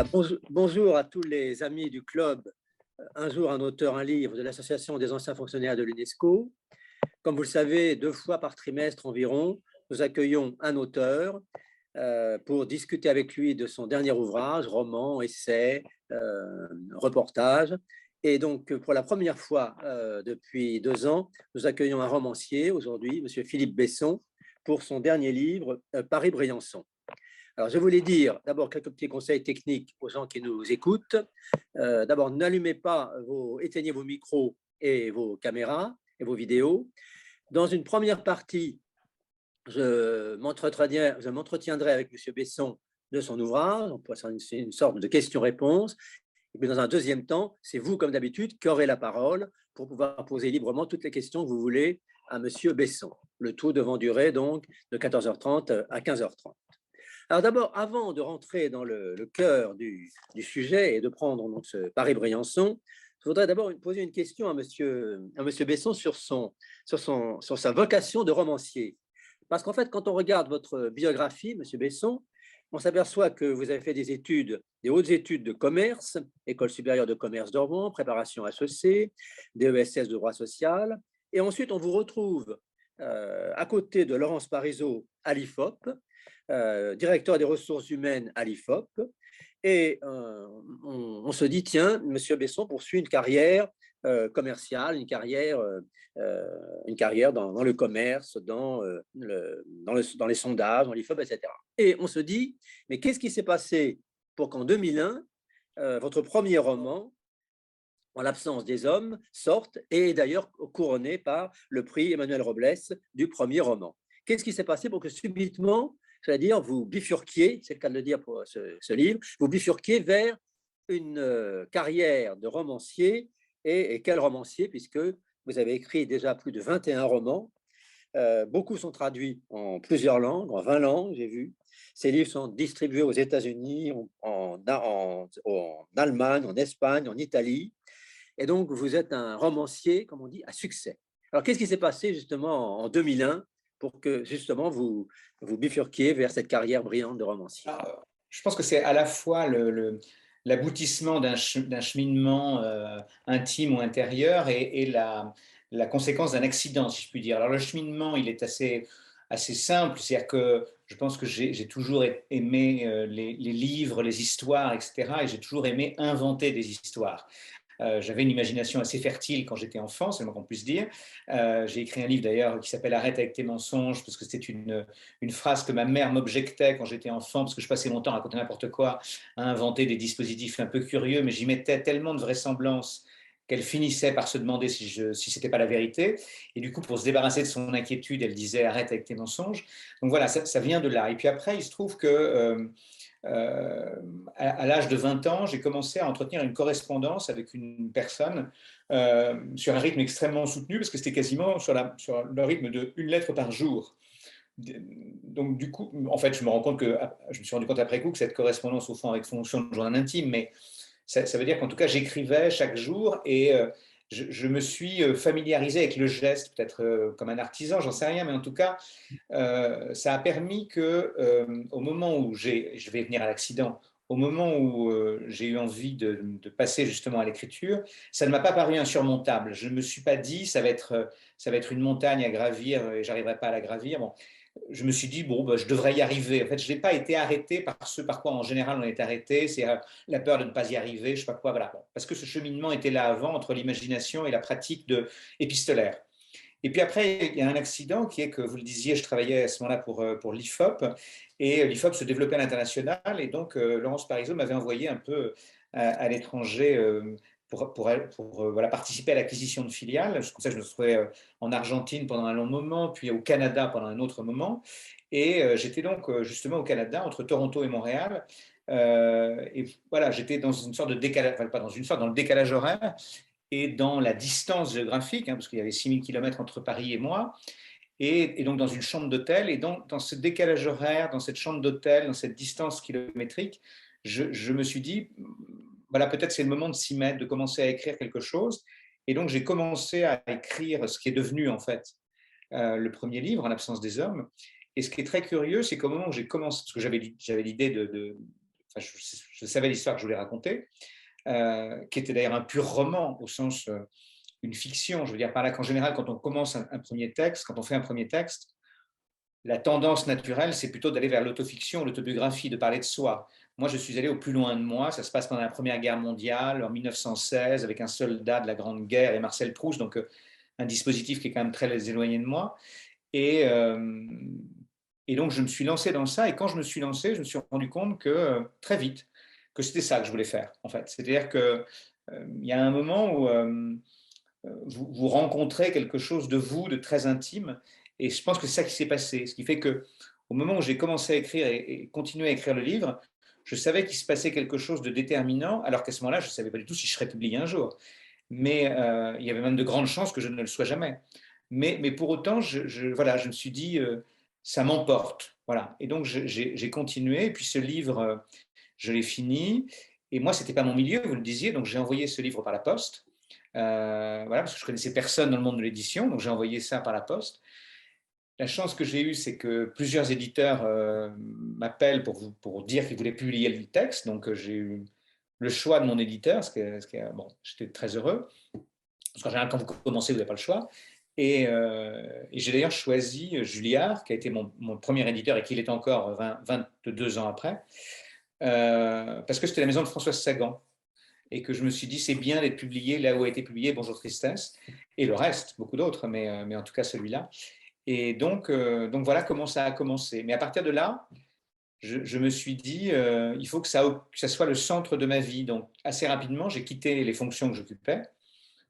Bien, bonjour à tous les amis du club Un jour un auteur, un livre de l'Association des anciens fonctionnaires de l'UNESCO. Comme vous le savez, 2 fois par trimestre environ, nous accueillons un auteur pour discuter avec lui de son dernier ouvrage, roman, essai, reportage. Et donc, pour la première fois depuis 2 ans, nous accueillons un romancier aujourd'hui, M. Philippe Besson, pour son dernier livre, Paris-Briançon. Alors, je voulais dire d'abord quelques petits conseils techniques aux gens qui nous écoutent. D'abord, éteignez vos micros et vos caméras et vos vidéos. Dans une première partie, je m'entretiendrai avec M. Besson de son ouvrage. On pourrait faire une sorte de question-réponse. Et puis, dans un deuxième temps, c'est vous, comme d'habitude, qui aurez la parole pour pouvoir poser librement toutes les questions que vous voulez à M. Besson. Le tout devant durer donc de 14h30 à 15h30. Alors d'abord, avant de rentrer dans le cœur du sujet et de prendre donc, ce Paris-Briançon, je voudrais d'abord poser une question à monsieur Besson sur sa vocation de romancier. Parce qu'en fait, quand on regarde votre biographie, monsieur Besson, on s'aperçoit que vous avez fait des hautes études de commerce, École supérieure de commerce de Rouen, préparation HEC, DESS de droit social, et ensuite on vous retrouve à côté de Laurence Parisot à l'IFOP, directeur des ressources humaines à l'IFOP, et on se dit, tiens, M. Besson poursuit une carrière commerciale, une carrière dans le commerce, dans les sondages, dans l'IFOP, etc. Et on se dit, mais qu'est-ce qui s'est passé pour qu'en 2001, votre premier roman, En l'absence des hommes, sorte et est d'ailleurs couronné par le prix Emmanuel Robles du premier roman. Qu'est-ce qui s'est passé pour que subitement, c'est-à-dire vous bifurquiez, c'est le cas de le dire pour ce livre, vous bifurquiez vers une carrière de romancier, et quel romancier, puisque vous avez écrit déjà plus de 21 romans, beaucoup sont traduits en plusieurs langues, en 20 langues, j'ai vu. Ces livres sont distribués aux États-Unis, en Allemagne, en Espagne, en Italie. Et donc, vous êtes un romancier, comme on dit, à succès. Alors, qu'est-ce qui s'est passé justement en 2001 pour que justement vous bifurquiez vers cette carrière brillante de romancier? Alors, je pense que c'est à la fois l'aboutissement d'un cheminement intime ou intérieur et la conséquence d'un accident, si je puis dire. Alors le cheminement, il est assez simple, c'est-à-dire que je pense que j'ai toujours aimé les livres, les histoires, etc. Et j'ai toujours aimé inventer des histoires. J'avais une imagination assez fertile quand j'étais enfant, c'est le moins qu'on puisse dire. J'ai écrit un livre d'ailleurs qui s'appelle Arrête avec tes mensonges, parce que c'était une phrase que ma mère m'objectait quand j'étais enfant, parce que je passais mon temps à raconter n'importe quoi, à inventer des dispositifs un peu curieux, mais j'y mettais tellement de vraisemblance qu'elle finissait par se demander si ce n'était pas la vérité. Et du coup, pour se débarrasser de son inquiétude, elle disait arrête avec tes mensonges. Donc voilà, ça vient de là. Et puis après, il se trouve que à l'âge de 20 ans, j'ai commencé à entretenir une correspondance avec une personne sur un rythme extrêmement soutenu, parce que c'était quasiment sur le rythme d'une lettre par jour. Donc du coup, en fait, je me suis rendu compte après coup que cette correspondance, au fond, avec fonction de journal intime, mais ça veut dire qu'en tout cas, j'écrivais chaque jour et je me suis familiarisé avec le geste, peut-être comme un artisan, j'en sais rien, mais en tout cas, ça a permis que, au moment où je vais venir à l'accident, au moment où j'ai eu envie de passer justement à l'écriture, ça ne m'a pas paru insurmontable. Je ne me suis pas dit ça va être une montagne à gravir et j'arriverai pas à la gravir. Bon, je me suis dit, bon, bah, je devrais y arriver. En fait, je n'ai pas été arrêté par ce par quoi en général on est arrêté, c'est la peur de ne pas y arriver, je ne sais pas quoi, voilà. Bon, parce que ce cheminement était là avant entre l'imagination et la pratique épistolaire. Et puis après, il y a un accident qui est que, vous le disiez, je travaillais à ce moment-là pour l'IFOP, et l'IFOP se développait à l'international, et donc Laurence Parisot m'avait envoyé un peu à l'étranger voilà, participer à l'acquisition de filiales. Comme ça, je me trouvais en Argentine pendant un long moment, puis au Canada pendant un autre moment. Et j'étais donc justement au Canada, entre Toronto et Montréal. Et voilà, j'étais dans une sorte de décalage, enfin, pas dans une sorte, dans le décalage horaire et dans la distance géographique, hein, parce qu'il y avait 6000 km entre Paris et moi, et donc dans une chambre d'hôtel. Et donc, dans ce décalage horaire, dans cette chambre d'hôtel, dans cette distance kilométrique, je me suis dit, voilà, peut-être c'est le moment de s'y mettre, de commencer à écrire quelque chose. Et donc, j'ai commencé à écrire ce qui est devenu, en fait, le premier livre, En l'absence des hommes. Et ce qui est très curieux, c'est qu'au moment où j'ai commencé, parce que j'avais l'idée enfin, je savais l'histoire que je voulais raconter, qui était d'ailleurs un pur roman au sens une fiction. Je veux dire par là qu'en général, quand on commence un premier texte, quand on fait un premier texte, la tendance naturelle, c'est plutôt d'aller vers l'autofiction, l'autobiographie, de parler de soi. Moi, je suis allé au plus loin de moi. Ça se passe pendant la Première Guerre mondiale, en 1916, avec un soldat de la Grande Guerre et Marcel Proust, donc un dispositif qui est quand même très éloigné de moi. Et, euh, et donc, je me suis lancé dans ça. Et quand je me suis lancé, je me suis rendu compte que très vite, que c'était ça que je voulais faire, en fait. C'est-à-dire qu'il y a un moment où vous rencontrez quelque chose de vous, de très intime. Et je pense que c'est ça qui s'est passé. Ce qui fait que au moment où j'ai commencé à écrire et continuer à écrire le livre, je savais qu'il se passait quelque chose de déterminant, alors qu'à ce moment-là, je ne savais pas du tout si je serais publié un jour. Mais il y avait même de grandes chances que je ne le sois jamais. Mais pour autant, voilà, je me suis dit, ça m'emporte. Voilà. Et donc, j'ai continué. Et puis ce livre, je l'ai fini. Et moi, ce n'était pas mon milieu, vous le disiez. Donc, j'ai envoyé ce livre par la poste. Voilà, parce que je connaissais personne dans le monde de l'édition. Donc, j'ai envoyé ça par la poste. La chance que j'ai eue, c'est que plusieurs éditeurs m'appellent pour dire qu'ils voulaient publier le texte. Donc, j'ai eu le choix de mon éditeur, bon, j'étais très heureux. Parce qu'en général, quand vous commencez, vous n'avez pas le choix. Et j'ai d'ailleurs choisi Julliard, qui a été mon premier éditeur et qui l'est encore 22 ans après, parce que c'était la maison de Françoise Sagan. Et que je me suis dit, c'est bien d'être publié là où a été publié Bonjour Tristesse, et le reste, beaucoup d'autres, mais en tout cas celui-là. Et donc voilà comment ça a commencé. Mais à partir de là, je me suis dit, il faut que ça soit le centre de ma vie. Donc assez rapidement, j'ai quitté les fonctions que j'occupais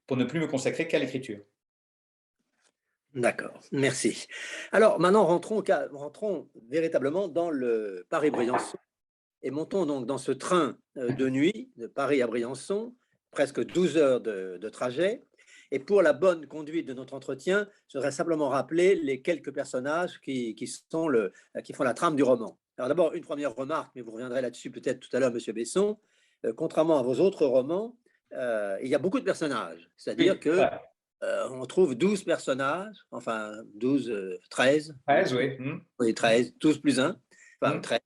pour ne plus me consacrer qu'à l'écriture. D'accord, merci. Alors maintenant, rentrons véritablement dans le Paris-Briançon et montons donc dans ce train de nuit de Paris à Briançon, presque 12 heures de trajet. Et pour la bonne conduite de notre entretien, je voudrais simplement rappeler les quelques personnages qui font la trame du roman. Alors d'abord, une première remarque, mais vous reviendrez là-dessus peut-être tout à l'heure, Monsieur Besson. Contrairement à vos autres romans, il y a beaucoup de personnages. C'est-à-dire Oui, que on trouve 12 personnages, enfin 12, 13, 13, oui. oui, 13, 12 plus 1, enfin Mm. 13.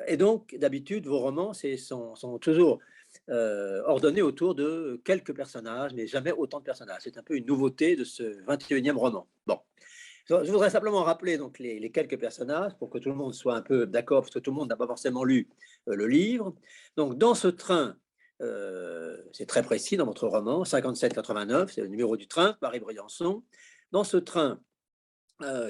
Et donc, d'habitude, vos romans sont toujours ordonnés autour de quelques personnages, mais jamais autant de personnages. C'est un peu une nouveauté de ce 21e roman. Bon, je voudrais simplement rappeler donc les quelques personnages pour que tout le monde soit un peu d'accord, parce que tout le monde n'a pas forcément lu le livre. Donc, dans ce train, c'est très précis dans votre roman, 57-89, c'est le numéro du train, Paris-Briançon. Dans ce train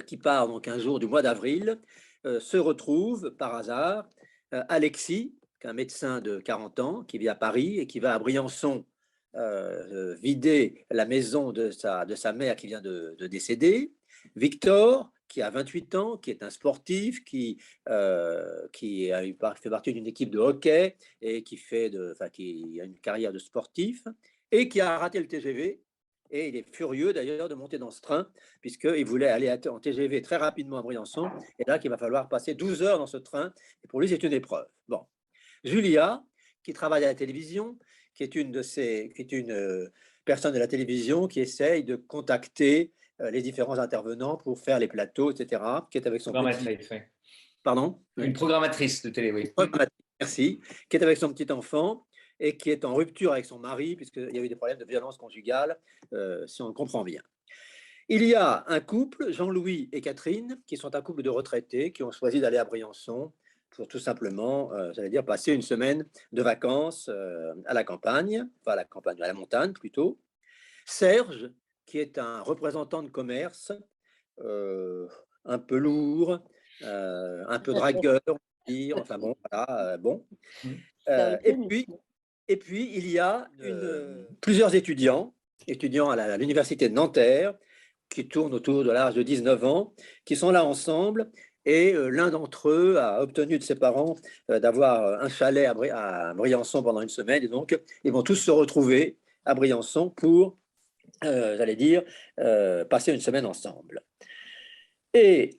qui part donc un jour du mois d'avril, se retrouve par hasard Alexis, un médecin de 40 ans qui vit à Paris et qui va à Briançon vider la maison de sa mère qui vient de décéder. Victor, qui a 28 ans, qui est un sportif, qui fait partie d'une équipe de hockey et qui a une carrière de sportif et qui a raté le TGV. Et il est furieux d'ailleurs de monter dans ce train, puisqu'il voulait aller en TGV très rapidement à Briançon. Et là, qu'il va falloir passer 12 heures dans ce train. Et pour lui, c'est une épreuve. Bon. Julia, qui travaille à la télévision, qui est une personne de la télévision qui essaye de contacter les différents intervenants pour faire les plateaux, etc., qui est avec son petit... Programmatrice, oui. Pardon? Une programmatrice de télé, oui. Merci. Qui est avec son petit enfant et qui est en rupture avec son mari, puisqu'il y a eu des problèmes de violence conjugale, si on le comprend bien. Il y a un couple, Jean-Louis et Catherine, qui sont un couple de retraités, qui ont choisi d'aller à Briançon pour tout simplement, j'allais dire, passer une semaine de vacances à la campagne, enfin à la montagne plutôt. Serge, qui est un représentant de commerce, un peu lourd, un peu dragueur, on va dire, enfin bon, voilà, bon. Mm. Et puis, il y a plusieurs étudiants à l'université de Nanterre, qui tournent autour de l'âge de 19 ans, qui sont là ensemble. Et l'un d'entre eux a obtenu de ses parents d'avoir un chalet à Briançon pendant une semaine. Et donc, ils vont tous se retrouver à Briançon pour, j'allais dire, passer une semaine ensemble. Et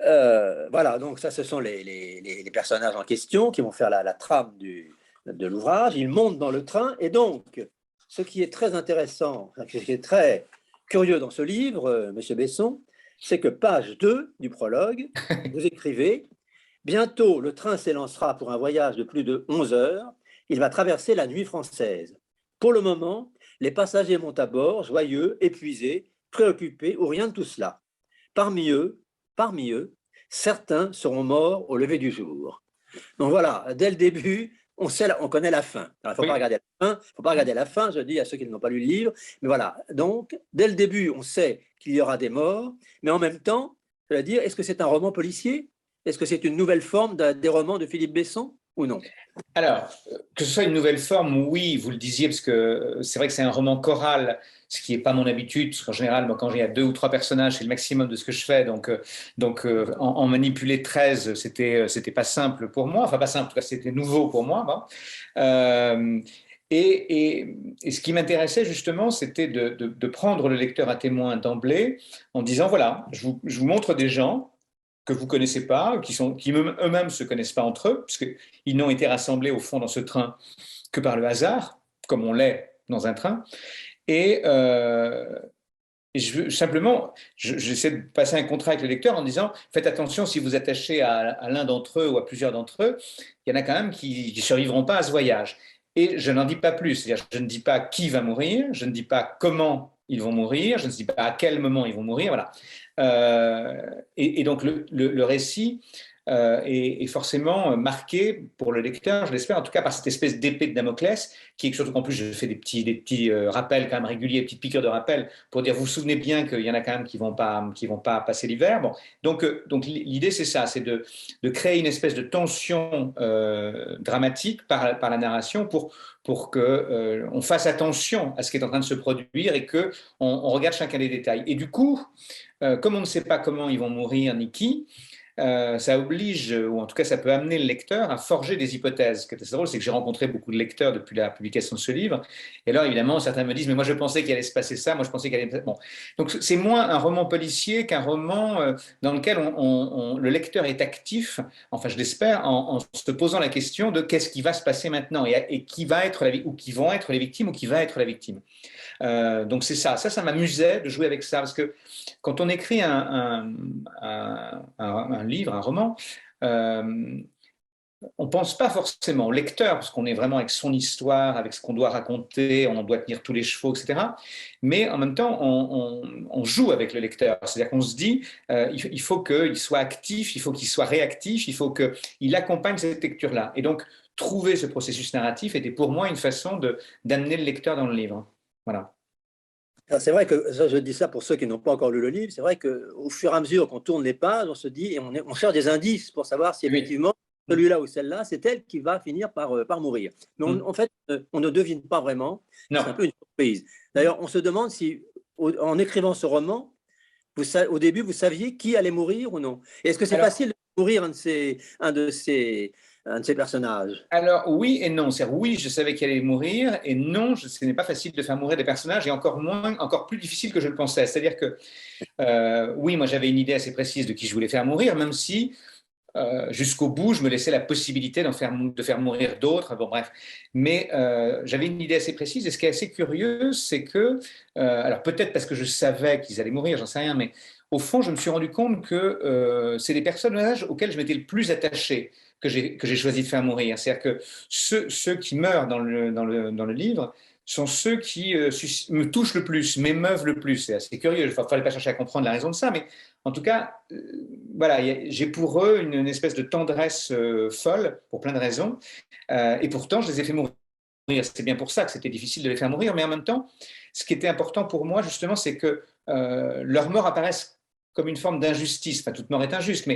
voilà, donc ça, ce sont les personnages en question qui vont faire la trame de l'ouvrage. Ils montent dans le train. Et donc, ce qui est très intéressant, ce qui est très curieux dans ce livre, Monsieur Besson, c'est que page 2 du prologue, vous écrivez Bientôt, le train s'élancera pour un voyage de plus de 11 heures. Il va traverser la nuit française. Pour le moment, les passagers montent à bord, joyeux, épuisés, préoccupés ou rien de tout cela. Parmi eux, parmi eux, certains seront morts au lever du jour. Donc voilà, dès le début, on connaît la fin. Il ne faut pas Oui. regarder la fin, faut pas regarder la fin, je dis à ceux qui n'ont pas lu le livre. Mais voilà, donc dès le début, on sait qu'il y aura des morts, mais en même temps, je veux dire, est-ce que c'est un roman policier? Est-ce que c'est une nouvelle forme des romans de Philippe Besson ou non? Alors, que ce soit une nouvelle forme, oui, vous le disiez, parce que c'est vrai que c'est un roman choral, ce qui n'est pas mon habitude, parce qu'en général, moi, quand il y a 2 ou 3 personnages, c'est le maximum de ce que je fais, en manipuler 13, c'était pas simple pour moi, enfin pas simple, en tout cas c'était nouveau pour moi. Bon. Euh, et ce qui m'intéressait justement, c'était de prendre le lecteur à témoin d'emblée, en disant, voilà, je vous montre des gens que vous connaissez pas, qui eux-mêmes se connaissent pas entre eux, puisqu'ils n'ont été rassemblés au fond dans ce train que par le hasard, comme on l'est dans un train. Et, euh, simplement, j'essaie de passer un contrat avec le lecteur en disant, faites attention si vous attachez à l'un d'entre eux ou à plusieurs d'entre eux, il y en a quand même qui ne survivront pas à ce voyage. Et je n'en dis pas plus, c'est-à-dire je ne dis pas qui va mourir, je ne dis pas comment ils vont mourir, je ne dis pas à quel moment ils vont mourir, voilà. Et donc le récit est forcément marqué pour le lecteur, je l'espère, en tout cas par cette espèce d'épée de Damoclès, qui est surtout qu'en plus je fais des petits rappels quand même réguliers, des petites piqûres de rappel pour dire vous vous souvenez bien qu'il y en a quand même qui vont pas passer l'hiver. Bon, donc l'idée c'est ça, c'est de créer une espèce de tension dramatique par la narration pour que on fasse attention à ce qui est en train de se produire et que on regarde chacun des détails. Et du coup, comme on ne sait pas comment ils vont mourir ni qui, ça oblige, ou en tout cas ça peut amener le lecteur à forger des hypothèses. Ce qui est assez drôle, c'est que j'ai rencontré beaucoup de lecteurs depuis la publication de ce livre. Et là, évidemment, certains me disent, mais moi je pensais qu'il allait se passer ça, moi je pensais qu'il allait... Bon. Donc c'est moins un roman policier qu'un roman dans lequel le lecteur est actif, enfin je l'espère, en se posant la question de qu'est-ce qui va se passer maintenant et qui va être ou qui vont être les victimes ou qui va être la victime. Donc c'est ça. Ça m'amusait de jouer avec ça parce que quand on écrit un livre, un roman, on ne pense pas forcément au lecteur, parce qu'on est vraiment avec son histoire, avec ce qu'on doit raconter, on doit tenir tous les chevaux, etc. Mais en même temps, on joue avec le lecteur. C'est-à-dire qu'on se dit, il faut qu'il soit actif, il faut qu'il soit réactif, il faut qu'il accompagne cette lecture-là. Et donc, trouver ce processus narratif était pour moi une façon d'amener le lecteur dans le livre. Voilà. C'est vrai que ça, je dis ça pour ceux qui n'ont pas encore lu le livre. C'est vrai qu'au fur et à mesure qu'on tourne les pages, on se dit et on cherche des indices pour savoir si Oui. effectivement celui-là ou celle-là, c'est elle qui va finir par mourir. Mais en fait, on ne devine pas vraiment. C'est un Non. peu une surprise. D'ailleurs, on se demande si, en écrivant ce roman, au début, vous saviez qui allait mourir ou non. Et est-ce que c'est Alors, facile de mourir un de ces personnages? Alors, oui et non. C'est oui, je savais qu'elle allait mourir, et non, ce n'est pas facile de faire mourir des personnages, et encore plus difficile que je le pensais. C'est-à-dire que, oui, moi j'avais une idée assez précise de qui je voulais faire mourir, même si jusqu'au bout, je me laissais la possibilité de faire mourir d'autres. Bon, bref. Mais j'avais une idée assez précise, et ce qui est assez curieux, c'est que, alors peut-être parce que je savais qu'ils allaient mourir, j'en sais rien, mais au fond, je me suis rendu compte que c'est les personnages auxquels je m'étais le plus attaché que j'ai choisi de faire mourir. C'est-à-dire que ceux qui meurent dans le livre sont ceux qui me touchent le plus, m'émeuvent le plus. C'est assez curieux, il ne fallait pas chercher à comprendre la raison de ça, mais en tout cas, voilà, j'ai pour eux une espèce de tendresse folle, pour plein de raisons, et pourtant, je les ai fait mourir. C'est bien pour ça que c'était difficile de les faire mourir, mais en même temps, ce qui était important pour moi, justement, c'est que leur mort apparaisse comme une forme d'injustice. Enfin, toute mort est injuste,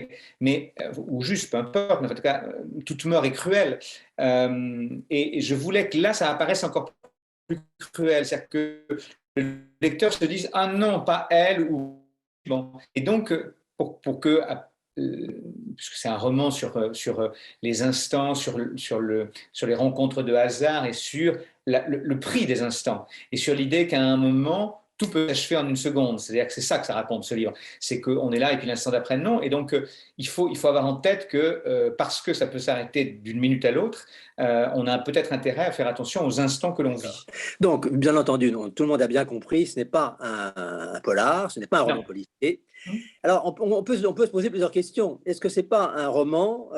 ou juste, peu importe, mais en tout cas, toute mort est cruelle. Et je voulais que là, ça apparaisse encore plus cruel, c'est-à-dire que le lecteur se dise ah non, pas elle ou bon. Et donc pour que puisque c'est un roman sur les instants, sur les rencontres de hasard et sur le prix des instants et sur l'idée qu'à un moment tout peut s'achever en une seconde. C'est-à-dire que c'est ça que ça raconte, ce livre. C'est qu'on est là et puis l'instant d'après, non. Et donc, il faut avoir en tête que parce que ça peut s'arrêter d'une minute à l'autre, on a peut-être intérêt à faire attention aux instants que l'on vit. Donc, bien entendu, tout le monde a bien compris, ce n'est pas un polar, ce n'est pas un roman Non. policier. Alors, on peut se poser plusieurs questions. Est-ce que ce n'est pas un roman,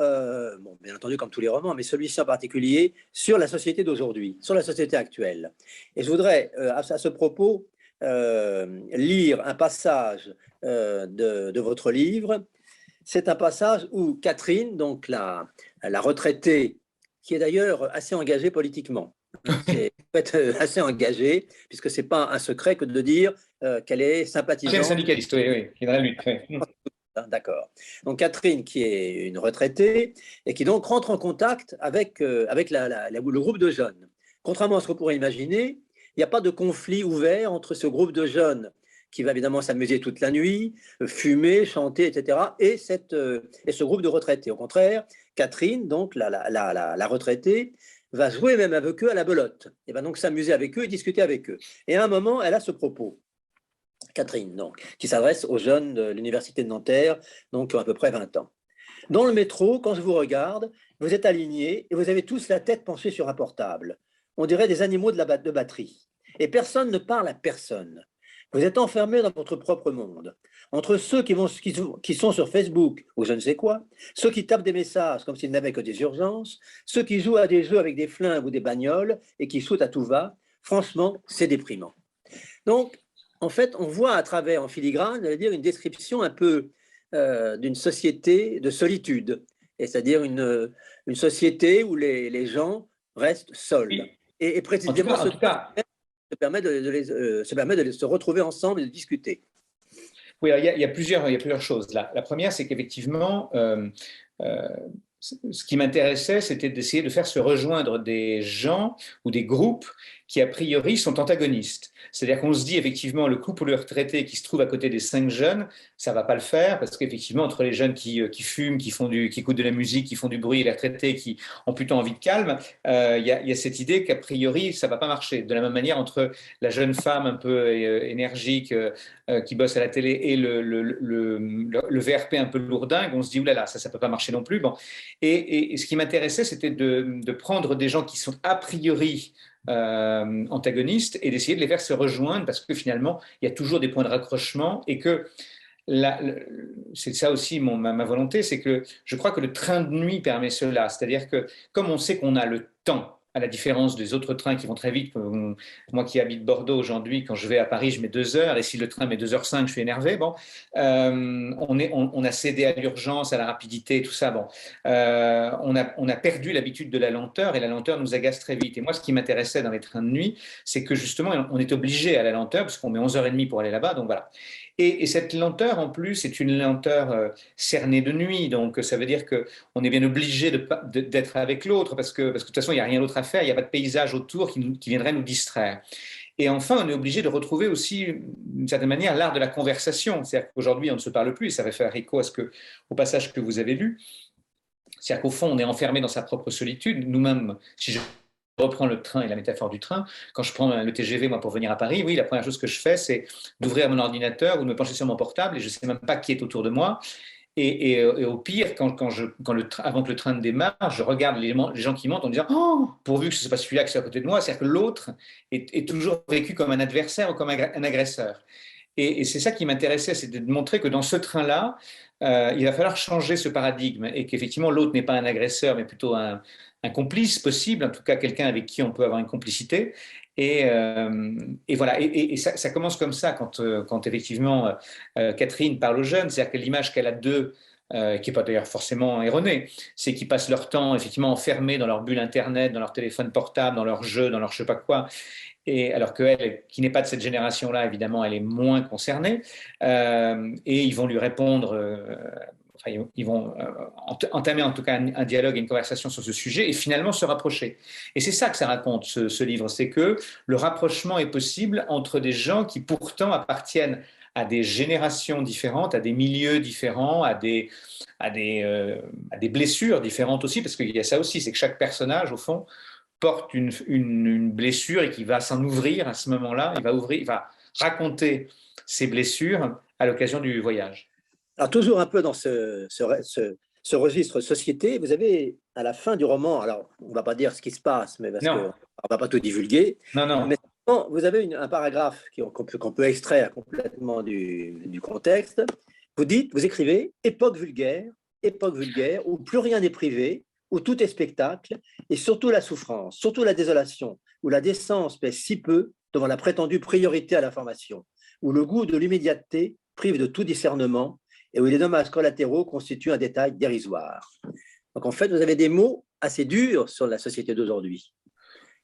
bon, bien entendu comme tous les romans, mais celui-ci en particulier, sur la société d'aujourd'hui, sur la société actuelle? Et je voudrais, à ce propos, lire un passage de votre livre. C'est un passage où Catherine, donc la retraitée, qui est d'ailleurs assez engagée politiquement, c'est assez engagée, puisque ce n'est pas un secret que de dire qu'elle est sympathisante. Syndicaliste, oui, oui, qui est dans la lutte. Oui. D'accord. Donc Catherine, qui est une retraitée, et qui donc rentre en contact avec le groupe de jeunes. Contrairement à ce qu'on pourrait imaginer, il n'y a pas de conflit ouvert entre ce groupe de jeunes qui va évidemment s'amuser toute la nuit, fumer, chanter, etc., et ce groupe de retraités. Au contraire, Catherine, donc la retraitée, va jouer même avec eux à la belote. Et va donc s'amuser avec eux et discuter avec eux. Et à un moment, elle a ce propos. Catherine, donc, qui s'adresse aux jeunes de l'université de Nanterre, donc qui ont à peu près 20 ans. Dans le métro, quand je vous regarde, vous êtes alignés et vous avez tous la tête penchée sur un portable. On dirait des animaux de batterie. Et personne ne parle à personne. Vous êtes enfermés dans votre propre monde. Entre ceux qui sont sur Facebook ou je ne sais quoi, ceux qui tapent des messages comme s'ils n'avaient que des urgences, ceux qui jouent à des jeux avec des flingues ou des bagnoles et qui sautent à tout va, franchement, c'est déprimant. Donc, en fait, on voit à travers, en filigrane, dire, une description un peu d'une société de solitude, c'est-à-dire une société où les gens restent seuls. Oui. Et précisément, en tout cas, se permet de se retrouver ensemble et de discuter. oui, il y a plusieurs choses là. La première, c'est qu'effectivement, ce qui m'intéressait, c'était d'essayer de faire se rejoindre des gens ou des groupes qui, a priori, sont antagonistes. C'est-à-dire qu'on se dit, effectivement, le couple retraité qui se trouve à côté des 5 jeunes, ça ne va pas le faire, parce qu'effectivement, entre les jeunes qui fument, qui écoutent de la musique, qui font du bruit, et les retraités qui ont plutôt envie de calme, il y a cette idée qu'a priori, ça ne va pas marcher. De la même manière, entre la jeune femme un peu énergique qui bosse à la télé et le VRP un peu lourdingue, on se dit, oulala, ça ne peut pas marcher non plus. Bon. Et ce qui m'intéressait, c'était de prendre des gens qui sont a priori antagonistes et d'essayer de les faire se rejoindre parce que finalement, il y a toujours des points de raccrochement et que c'est ça aussi ma volonté, c'est que je crois que le train de nuit permet cela. C'est-à-dire que comme on sait qu'on a le temps, à la différence des autres trains qui vont très vite. Moi qui habite Bordeaux aujourd'hui, quand je vais à Paris, je mets 2 heures, et si le train met 2h05, je suis énervé. Bon, on a cédé à l'urgence, à la rapidité, tout ça. Bon, on a perdu l'habitude de la lenteur, et la lenteur nous agace très vite. Et moi, ce qui m'intéressait dans les trains de nuit, c'est que justement, on est obligé à la lenteur, parce qu'on met 11h30 pour aller là-bas, donc voilà. Et cette lenteur, en plus, c'est une lenteur cernée de nuit, donc ça veut dire qu'on est bien obligé d'être avec l'autre, parce que de toute façon, il n'y a rien d'autre à faire, il n'y a pas de paysage autour qui viendrait nous distraire. Et enfin, on est obligé de retrouver aussi, d'une certaine manière, l'art de la conversation. C'est-à-dire qu'aujourd'hui, on ne se parle plus, et ça va faire écho au passage que vous avez lu. C'est-à-dire qu'au fond, on est enfermé dans sa propre solitude. Nous-mêmes, si je reprends le train et la métaphore du train, quand je prends le TGV, moi, pour venir à Paris, oui, la première chose que je fais, c'est d'ouvrir mon ordinateur ou de me pencher sur mon portable, et je ne sais même pas qui est autour de moi. Et au pire, avant que le train ne démarre, je regarde les gens qui montent en disant « Oh, pourvu que ce ne soit pas celui-là qui soit à côté de moi », c'est-à-dire que l'autre est toujours vécu comme un adversaire ou comme un agresseur. Et c'est ça qui m'intéressait, c'était de montrer que dans ce train-là, il va falloir changer ce paradigme et qu'effectivement, l'autre n'est pas un agresseur, mais plutôt un complice possible, en tout cas quelqu'un avec qui on peut avoir une complicité. Et voilà, et ça commence comme ça quand effectivement Catherine parle aux jeunes, c'est-à-dire que l'image qu'elle a d'eux, qui n'est pas d'ailleurs forcément erronée, c'est qu'ils passent leur temps effectivement enfermés dans leur bulle Internet, dans leur téléphone portable, dans leur jeu, dans leur je sais pas quoi. Et alors qu'elle, qui n'est pas de cette génération-là, évidemment, elle est moins concernée. Et ils vont lui répondre, enfin, ils vont entamer en tout cas un dialogue et une conversation sur ce sujet et finalement se rapprocher. Et c'est ça que ça raconte, ce livre, c'est que le rapprochement est possible entre des gens qui pourtant appartiennent à des générations différentes, à des milieux différents, à des blessures différentes aussi, parce qu'il y a ça aussi, c'est que chaque personnage, au fond, porte une blessure et qui va s'en ouvrir à ce moment-là, il va raconter ses blessures à l'occasion du voyage. Alors, toujours un peu dans ce registre société, vous avez à la fin du roman, alors on ne va pas dire ce qui se passe, mais parce qu'on Non, ne va pas tout divulguer, non, non. mais vous avez un paragraphe qu'on peut extraire complètement du contexte. Vous dites, vous écrivez époque vulgaire où plus rien n'est privé, où tout est spectacle, et surtout la souffrance, surtout la désolation, où la décence pèse si peu devant la prétendue priorité à l'information, où le goût de l'immédiateté prive de tout discernement, et où les dommages collatéraux constituent un détail dérisoire. Donc en fait, vous avez des mots assez durs sur la société d'aujourd'hui.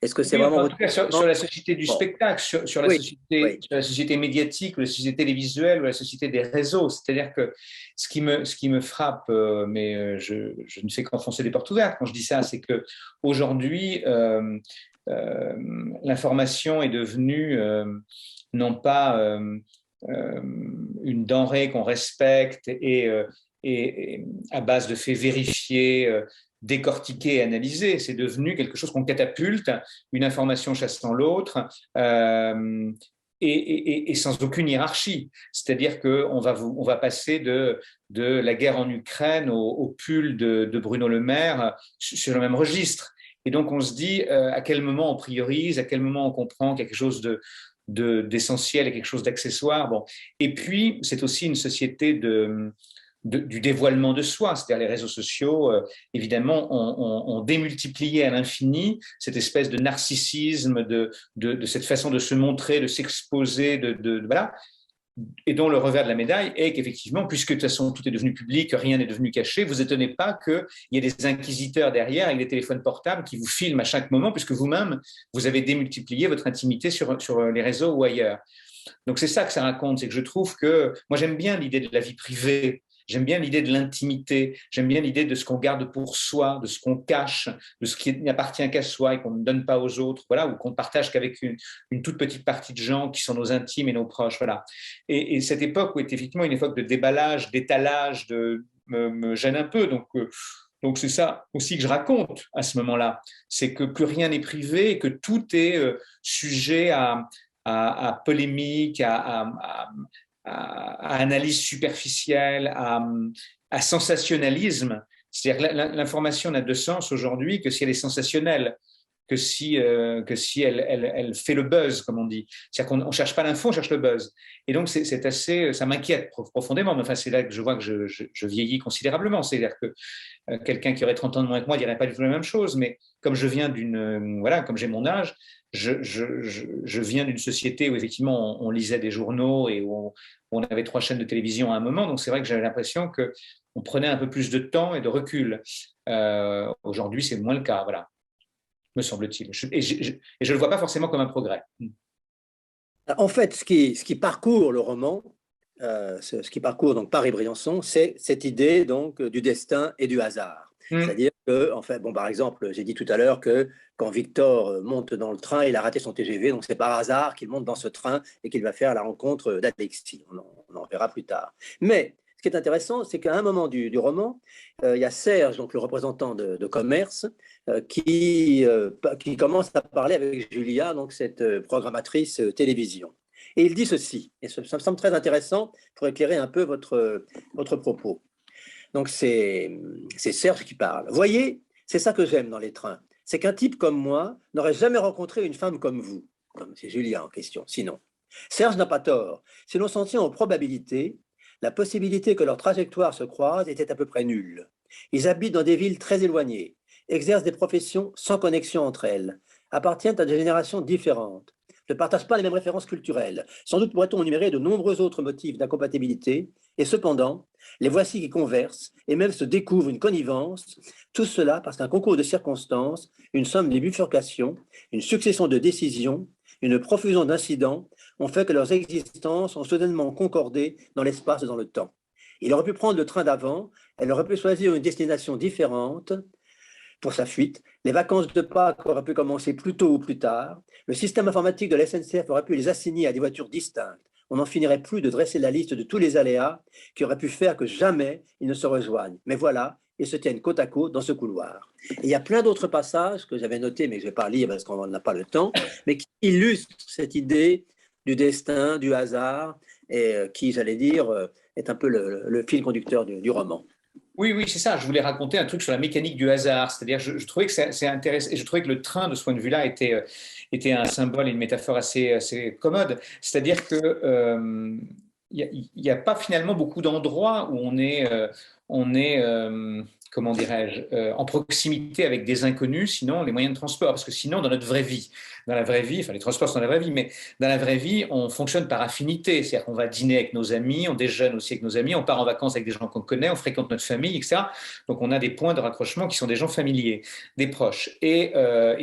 Est-ce que c'est Oui, vraiment en votre... tout cas, sur la société du spectacle, sur la Oui, société, oui. sur la société médiatique, ou la société télévisuelle, ou la société des réseaux. C'est-à-dire que ce qui me frappe, mais je ne fais qu'enfoncer des portes ouvertes quand je dis ça, c'est qu'aujourd'hui, l'information est devenue non pas une denrée qu'on respecte et à base de faits vérifiés, décortiquer et analyser. C'est devenu quelque chose qu'on catapulte, une information chassant l'autre, et sans aucune hiérarchie. C'est-à-dire qu'on va passer de la guerre en Ukraine au pull de Bruno Le Maire sur le même registre. Et donc on se dit à quel moment on priorise, à quel moment on comprend quelque chose d'essentiel et quelque chose d'accessoire. Bon. Et puis, c'est aussi une société du dévoilement de soi, c'est-à-dire les réseaux sociaux, évidemment, ont démultiplié à l'infini cette espèce de narcissisme, de cette façon de se montrer, de s'exposer, voilà, et dont le revers de la médaille est qu'effectivement, puisque de toute façon tout est devenu public, rien n'est devenu caché, vous étonnez pas qu'il y ait des inquisiteurs derrière avec des téléphones portables qui vous filment à chaque moment, puisque vous-même, vous avez démultiplié votre intimité sur les réseaux ou ailleurs. Donc c'est ça que ça raconte, c'est que je trouve que, moi j'aime bien l'idée de la vie privée, j'aime bien l'idée de l'intimité, j'aime bien l'idée de ce qu'on garde pour soi, de ce qu'on cache, de ce qui n'appartient qu'à soi et qu'on ne donne pas aux autres, voilà, ou qu'on partage qu'avec une toute petite partie de gens qui sont nos intimes et nos proches, voilà. Et cette époque où est effectivement une époque de déballage, d'étalage, me gêne un peu, donc c'est ça aussi que je raconte à ce moment-là, c'est que plus rien n'est privé et que tout est sujet à polémique, à analyse superficielle, à sensationnalisme. C'est-à-dire que l'information n'a de sens aujourd'hui que si elle est sensationnelle, que si elle fait le buzz, comme on dit. C'est-à-dire qu'on ne cherche pas l'info, on cherche le buzz. Et donc, c'est assez, ça m'inquiète profondément. Mais enfin, c'est là que je vois que je vieillis considérablement. C'est-à-dire que quelqu'un qui aurait 30 ans de moins que moi dirait pas du tout la même chose. Mais comme je viens voilà, comme j'ai mon âge, je viens d'une société où effectivement on lisait des journaux et où on avait 3 chaînes de télévision à un moment. Donc c'est vrai que j'avais l'impression qu'on prenait un peu plus de temps et de recul. Aujourd'hui, c'est moins le cas, voilà, me semble-t-il. Et je ne le vois pas forcément comme un progrès. En fait, ce qui parcourt le roman, ce qui parcourt donc Paris-Briançon, c'est cette idée donc du destin et du hasard. C'est-à-dire que, en fait, bon, par exemple, j'ai dit tout à l'heure que quand Victor monte dans le train, il a raté son TGV, donc c'est par hasard qu'il monte dans ce train et qu'il va faire la rencontre d'Alexis. On en verra plus tard. Mais ce qui est intéressant, c'est qu'à un moment du roman, il y a Serge, donc le représentant de commerce, qui commence à parler avec Julia, donc cette programmatrice télévision. Et il dit ceci, et ça me semble très intéressant pour éclairer un peu votre propos. Donc c'est Serge qui parle. Voyez, c'est ça que j'aime dans les trains. C'est qu'un type comme moi n'aurait jamais rencontré une femme comme vous, comme c'est Julia en question, sinon. Serge n'a pas tort. Si l'on s'en tient aux probabilités, la possibilité que leurs trajectoires se croisent était à peu près nulle. Ils habitent dans des villes très éloignées, exercent des professions sans connexion entre elles, appartiennent à des générations différentes, ne partagent pas les mêmes références culturelles. Sans doute pourrait-on énumérer de nombreux autres motifs d'incompatibilité, et cependant, les voici qui conversent et même se découvrent une connivence, tout cela parce qu'un concours de circonstances, une somme de bifurcations, une succession de décisions, une profusion d'incidents ont fait que leurs existences ont soudainement concordé dans l'espace et dans le temps. Il aurait pu prendre le train d'avant, elle aurait pu choisir une destination différente pour sa fuite, les vacances de Pâques auraient pu commencer plus tôt ou plus tard, le système informatique de la SNCF aurait pu les assigner à des voitures distinctes. On n'en finirait plus de dresser la liste de tous les aléas qui auraient pu faire que jamais ils ne se rejoignent. Mais voilà, ils se tiennent côte à côte dans ce couloir. Et il y a plein d'autres passages que j'avais notés, mais que je ne vais pas lire parce qu'on n'a pas le temps, mais qui illustrent cette idée du destin, du hasard, et qui, j'allais dire, est un peu le fil conducteur du roman. Oui, oui, c'est ça. Je voulais raconter un truc sur la mécanique du hasard. C'est-à-dire, je trouvais que c'est intéressant, et je trouvais que le train, de ce point de vue-là, était un symbole et une métaphore assez commode. C'est-à-dire que il n'y a pas finalement beaucoup d'endroits où on est, comment dirais-je, en proximité avec des inconnus, sinon les moyens de transport. Parce que sinon, dans la vraie vie, enfin les transports sont dans la vraie vie, mais dans la vraie vie, on fonctionne par affinité. C'est-à-dire qu'on va dîner avec nos amis, on déjeune aussi avec nos amis, on part en vacances avec des gens qu'on connaît, on fréquente notre famille, etc. Donc on a des points de raccrochement qui sont des gens familiers, des proches. Et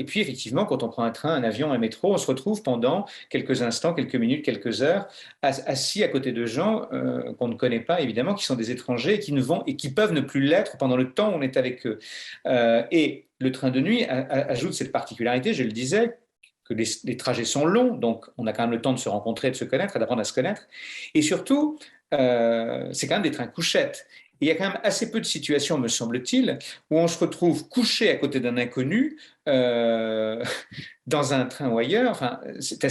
puis effectivement, quand on prend un train, un avion, un métro, on se retrouve pendant quelques instants, quelques minutes, quelques heures, assis à côté de gens qu'on ne connaît pas, évidemment, qui sont des étrangers et qui peuvent ne plus l'être pendant le temps où on est avec eux. Et le train de nuit ajoute cette particularité, je le disais, que les trajets sont longs, donc on a quand même le temps de se rencontrer, de se connaître, d'apprendre à se connaître. Et surtout, c'est quand même des trains couchettes. Et il y a quand même assez peu de situations, me semble-t-il, où on se retrouve couché à côté d'un inconnu dans un train ou ailleurs. Enfin, c'est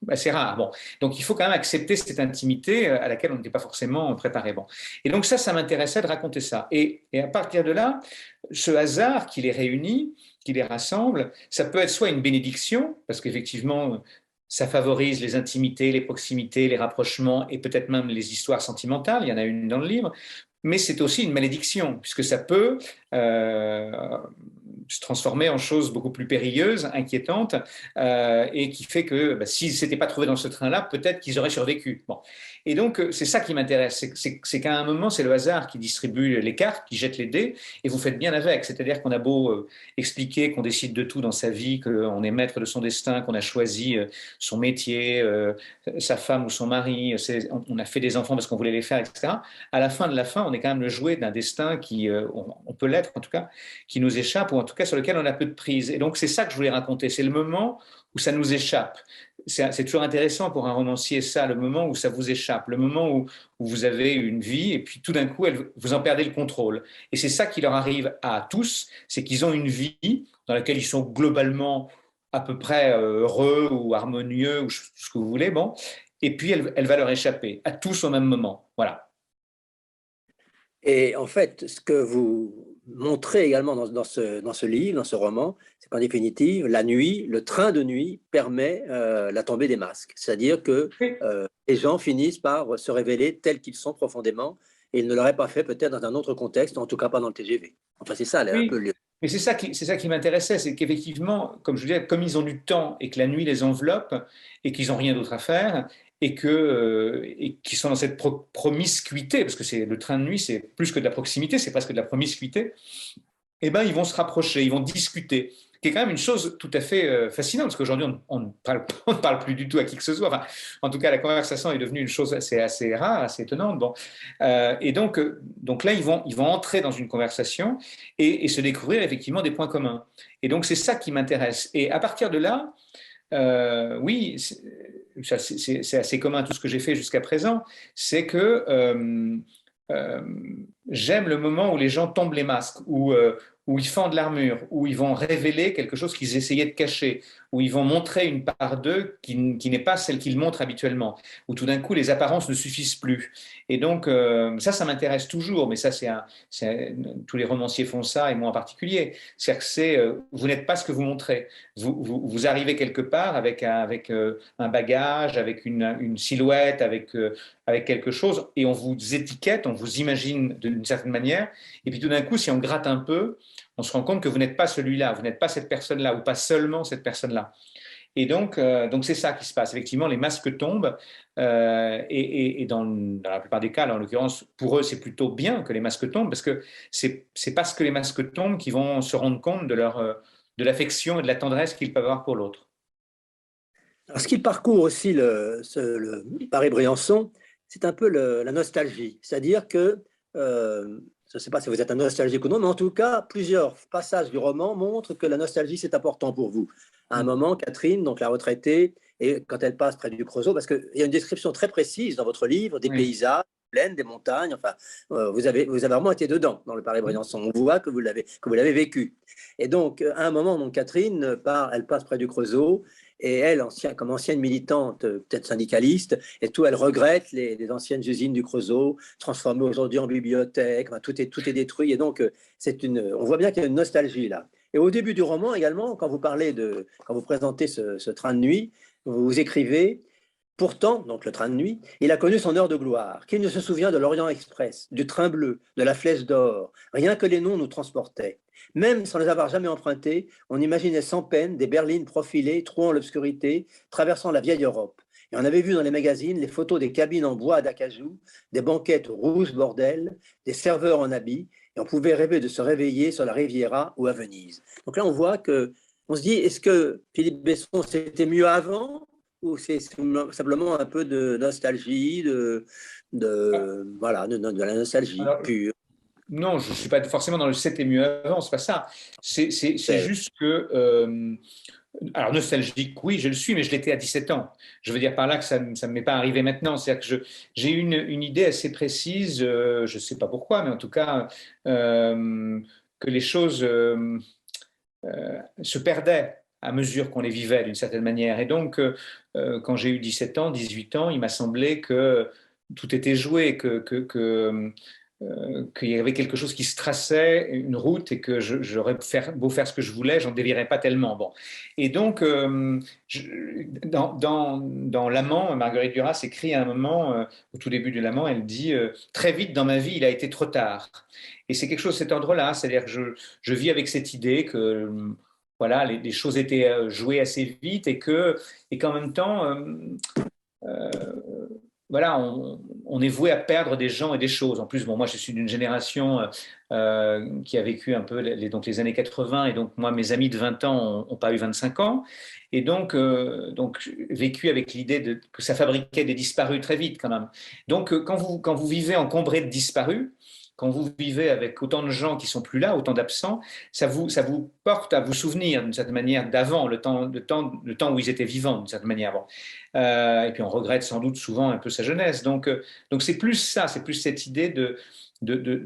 assez rare. Bon, donc il faut quand même accepter cette intimité à laquelle on n'était pas forcément préparé. Bon, et donc ça m'intéressait de raconter ça. Et à partir de là, ce hasard qui les réunit, qui les rassemble, ça peut être soit une bénédiction, parce qu'effectivement, ça favorise les intimités, les proximités, les rapprochements et peut-être même les histoires sentimentales. Il y en a une dans le livre. Mais c'est aussi une malédiction, puisque ça peut se transformer en choses beaucoup plus périlleuses, inquiétantes, et qui fait que s'ils ne s'étaient pas trouvés dans ce train-là, peut-être qu'ils auraient survécu. Bon. Et donc, c'est ça qui m'intéresse, c'est qu'à un moment, c'est le hasard qui distribue les cartes, qui jette les dés, et vous faites bien avec. C'est-à-dire qu'on a beau expliquer qu'on décide de tout dans sa vie, qu'on est maître de son destin, qu'on a choisi son métier, sa femme ou son mari, on a fait des enfants parce qu'on voulait les faire, etc. À la fin de la fin, on est quand même le jouet d'un destin qui, on peut l'être en tout cas, qui nous échappe, ou en tout cas sur lequel on a peu de prise. Et donc c'est ça que je voulais raconter, c'est le moment où ça nous échappe. C'est toujours intéressant pour un romancier, ça, le moment où ça vous échappe, le moment où vous avez une vie et puis tout d'un coup, vous en perdez le contrôle. Et c'est ça qui leur arrive à tous, c'est qu'ils ont une vie dans laquelle ils sont globalement à peu près heureux ou harmonieux ou ce que vous voulez, bon, et puis elle va leur échapper, à tous au même moment. Voilà. Et en fait, ce que vous montrez également dans ce livre, dans ce roman, c'est qu'en définitive, la nuit, le train de nuit permet la tombée des masques. C'est-à-dire que Oui. les gens finissent par se révéler tels qu'ils sont profondément, et ils ne l'auraient pas fait peut-être dans un autre contexte, en tout cas pas dans le TGV. Enfin, c'est ça, un peu Oui, le... mais c'est ça qui m'intéressait, c'est qu'effectivement, comme je disais, comme ils ont du temps et que la nuit les enveloppe et qu'ils n'ont rien d'autre à faire et qu'ils sont dans cette promiscuité, parce que c'est le train de nuit, c'est plus que de la proximité, c'est presque de la promiscuité. Eh ben, ils vont se rapprocher, ils vont discuter, qui est quand même une chose tout à fait fascinante, parce qu'aujourd'hui, on ne parle, on ne parle plus du tout à qui que ce soit. Enfin, en tout cas, la conversation est devenue une chose assez rare, assez étonnante. Bon. Donc là, ils vont entrer dans une conversation et se découvrir effectivement des points communs. Et donc, c'est ça qui m'intéresse. Et à partir de là, oui, c'est assez commun à tout ce que j'ai fait jusqu'à présent, c'est que euh, j'aime le moment où les gens tombent les masques, où ils fendent l'armure, où ils vont révéler quelque chose qu'ils essayaient de cacher, où ils vont montrer une part d'eux qui n'est pas celle qu'ils montrent habituellement, où tout d'un coup les apparences ne suffisent plus. Et donc ça m'intéresse toujours, mais ça tous les romanciers font ça, et moi en particulier. C'est-à-dire que vous n'êtes pas ce que vous montrez. Vous arrivez quelque part avec un bagage, avec une silhouette, avec quelque chose, et on vous étiquette, on vous imagine d'une certaine manière, et puis tout d'un coup, si on gratte un peu, on se rend compte que vous n'êtes pas celui-là, vous n'êtes pas cette personne-là, ou pas seulement cette personne-là. Et donc c'est ça qui se passe. Effectivement, les masques tombent, et dans la plupart des cas, là, en l'occurrence, pour eux, c'est plutôt bien que les masques tombent, parce que c'est parce que les masques tombent qu'ils vont se rendre compte de l'affection et de la tendresse qu'ils peuvent avoir pour l'autre. Alors, ce qui parcourt aussi le Paris-Briançon, c'est un peu la nostalgie. C'est-à-dire que, je ne sais pas si vous êtes un nostalgique ou non, mais en tout cas, plusieurs passages du roman montrent que la nostalgie, c'est important pour vous. À un moment, Catherine, donc la retraitée, et quand elle passe près du Creusot, parce qu'il y a une description très précise dans votre livre des Oui. paysages, plaines, des montagnes. Enfin, vous avez vraiment été dedans dans le Paris-Briançon. On voit que vous l'avez vécu. Et donc, à un moment, donc, Catherine elle passe près du Creusot. Et elle, comme ancienne militante, peut-être syndicaliste, et tout, elle regrette les anciennes usines du Creusot, transformées aujourd'hui en bibliothèque. Enfin, tout est détruit. Et donc, on voit bien qu'il y a une nostalgie là. Et au début du roman également, quand vous présentez ce train de nuit, vous écrivez: pourtant, donc le train de nuit, il a connu son heure de gloire. Qui ne se souvient de l'Orient Express, du train bleu, de la Flèche d'Or? Rien que les noms nous transportaient. Même sans les avoir jamais empruntés, on imaginait sans peine des berlines profilées, trouant l'obscurité, traversant la vieille Europe. Et on avait vu dans les magazines les photos des cabines en bois d'acajou, des banquettes rouges bordel, des serveurs en habits, et on pouvait rêver de se réveiller sur la Riviera ou à Venise. Donc là, on se dit, est-ce que Philippe Besson, c'était mieux avant, ou c'est simplement un peu de nostalgie, voilà, de la nostalgie Alors, pure? non, je ne suis pas forcément dans le c'était mieux avant, c'est pas ça. C'est juste que, alors nostalgique, oui, je le suis, mais je l'étais à 17 ans. Je veux dire par là que ça ne m'est pas arrivé maintenant. C'est-à-dire que j'ai une idée assez précise, je ne sais pas pourquoi, mais en tout cas, que les choses se perdaient à mesure qu'on les vivait d'une certaine manière. Et donc, quand j'ai eu 17 ans, 18 ans, il m'a semblé que tout était joué, qu'il y avait quelque chose qui se traçait, une route, et que j'aurais beau faire ce que je voulais, j'en dévierais pas tellement. Bon. Et donc, dans L'Amant, Marguerite Duras écrit à un moment, au tout début de L'Amant, elle dit très vite dans ma vie, il a été trop tard. Et c'est quelque chose de cet ordre-là, c'est-à-dire que je vis avec cette idée que voilà, les choses étaient jouées assez vite et qu'en même temps, euh, voilà, on est voué à perdre des gens et des choses. En plus, bon, moi, je suis d'une génération qui a vécu un peu donc les années 80, et donc moi, mes amis de 20 ans n'ont pas eu 25 ans, et donc vécu avec l'idée que ça fabriquait des disparus très vite quand même. Donc, quand vous vivez encombré de disparus, quand vous vivez avec autant de gens qui sont plus là, autant d'absents, ça vous porte à vous souvenir d'une certaine manière d'avant, le temps où ils étaient vivants d'une certaine manière. Bon. Et puis on regrette sans doute souvent un peu sa jeunesse. Donc c'est plus ça, c'est plus cette idée de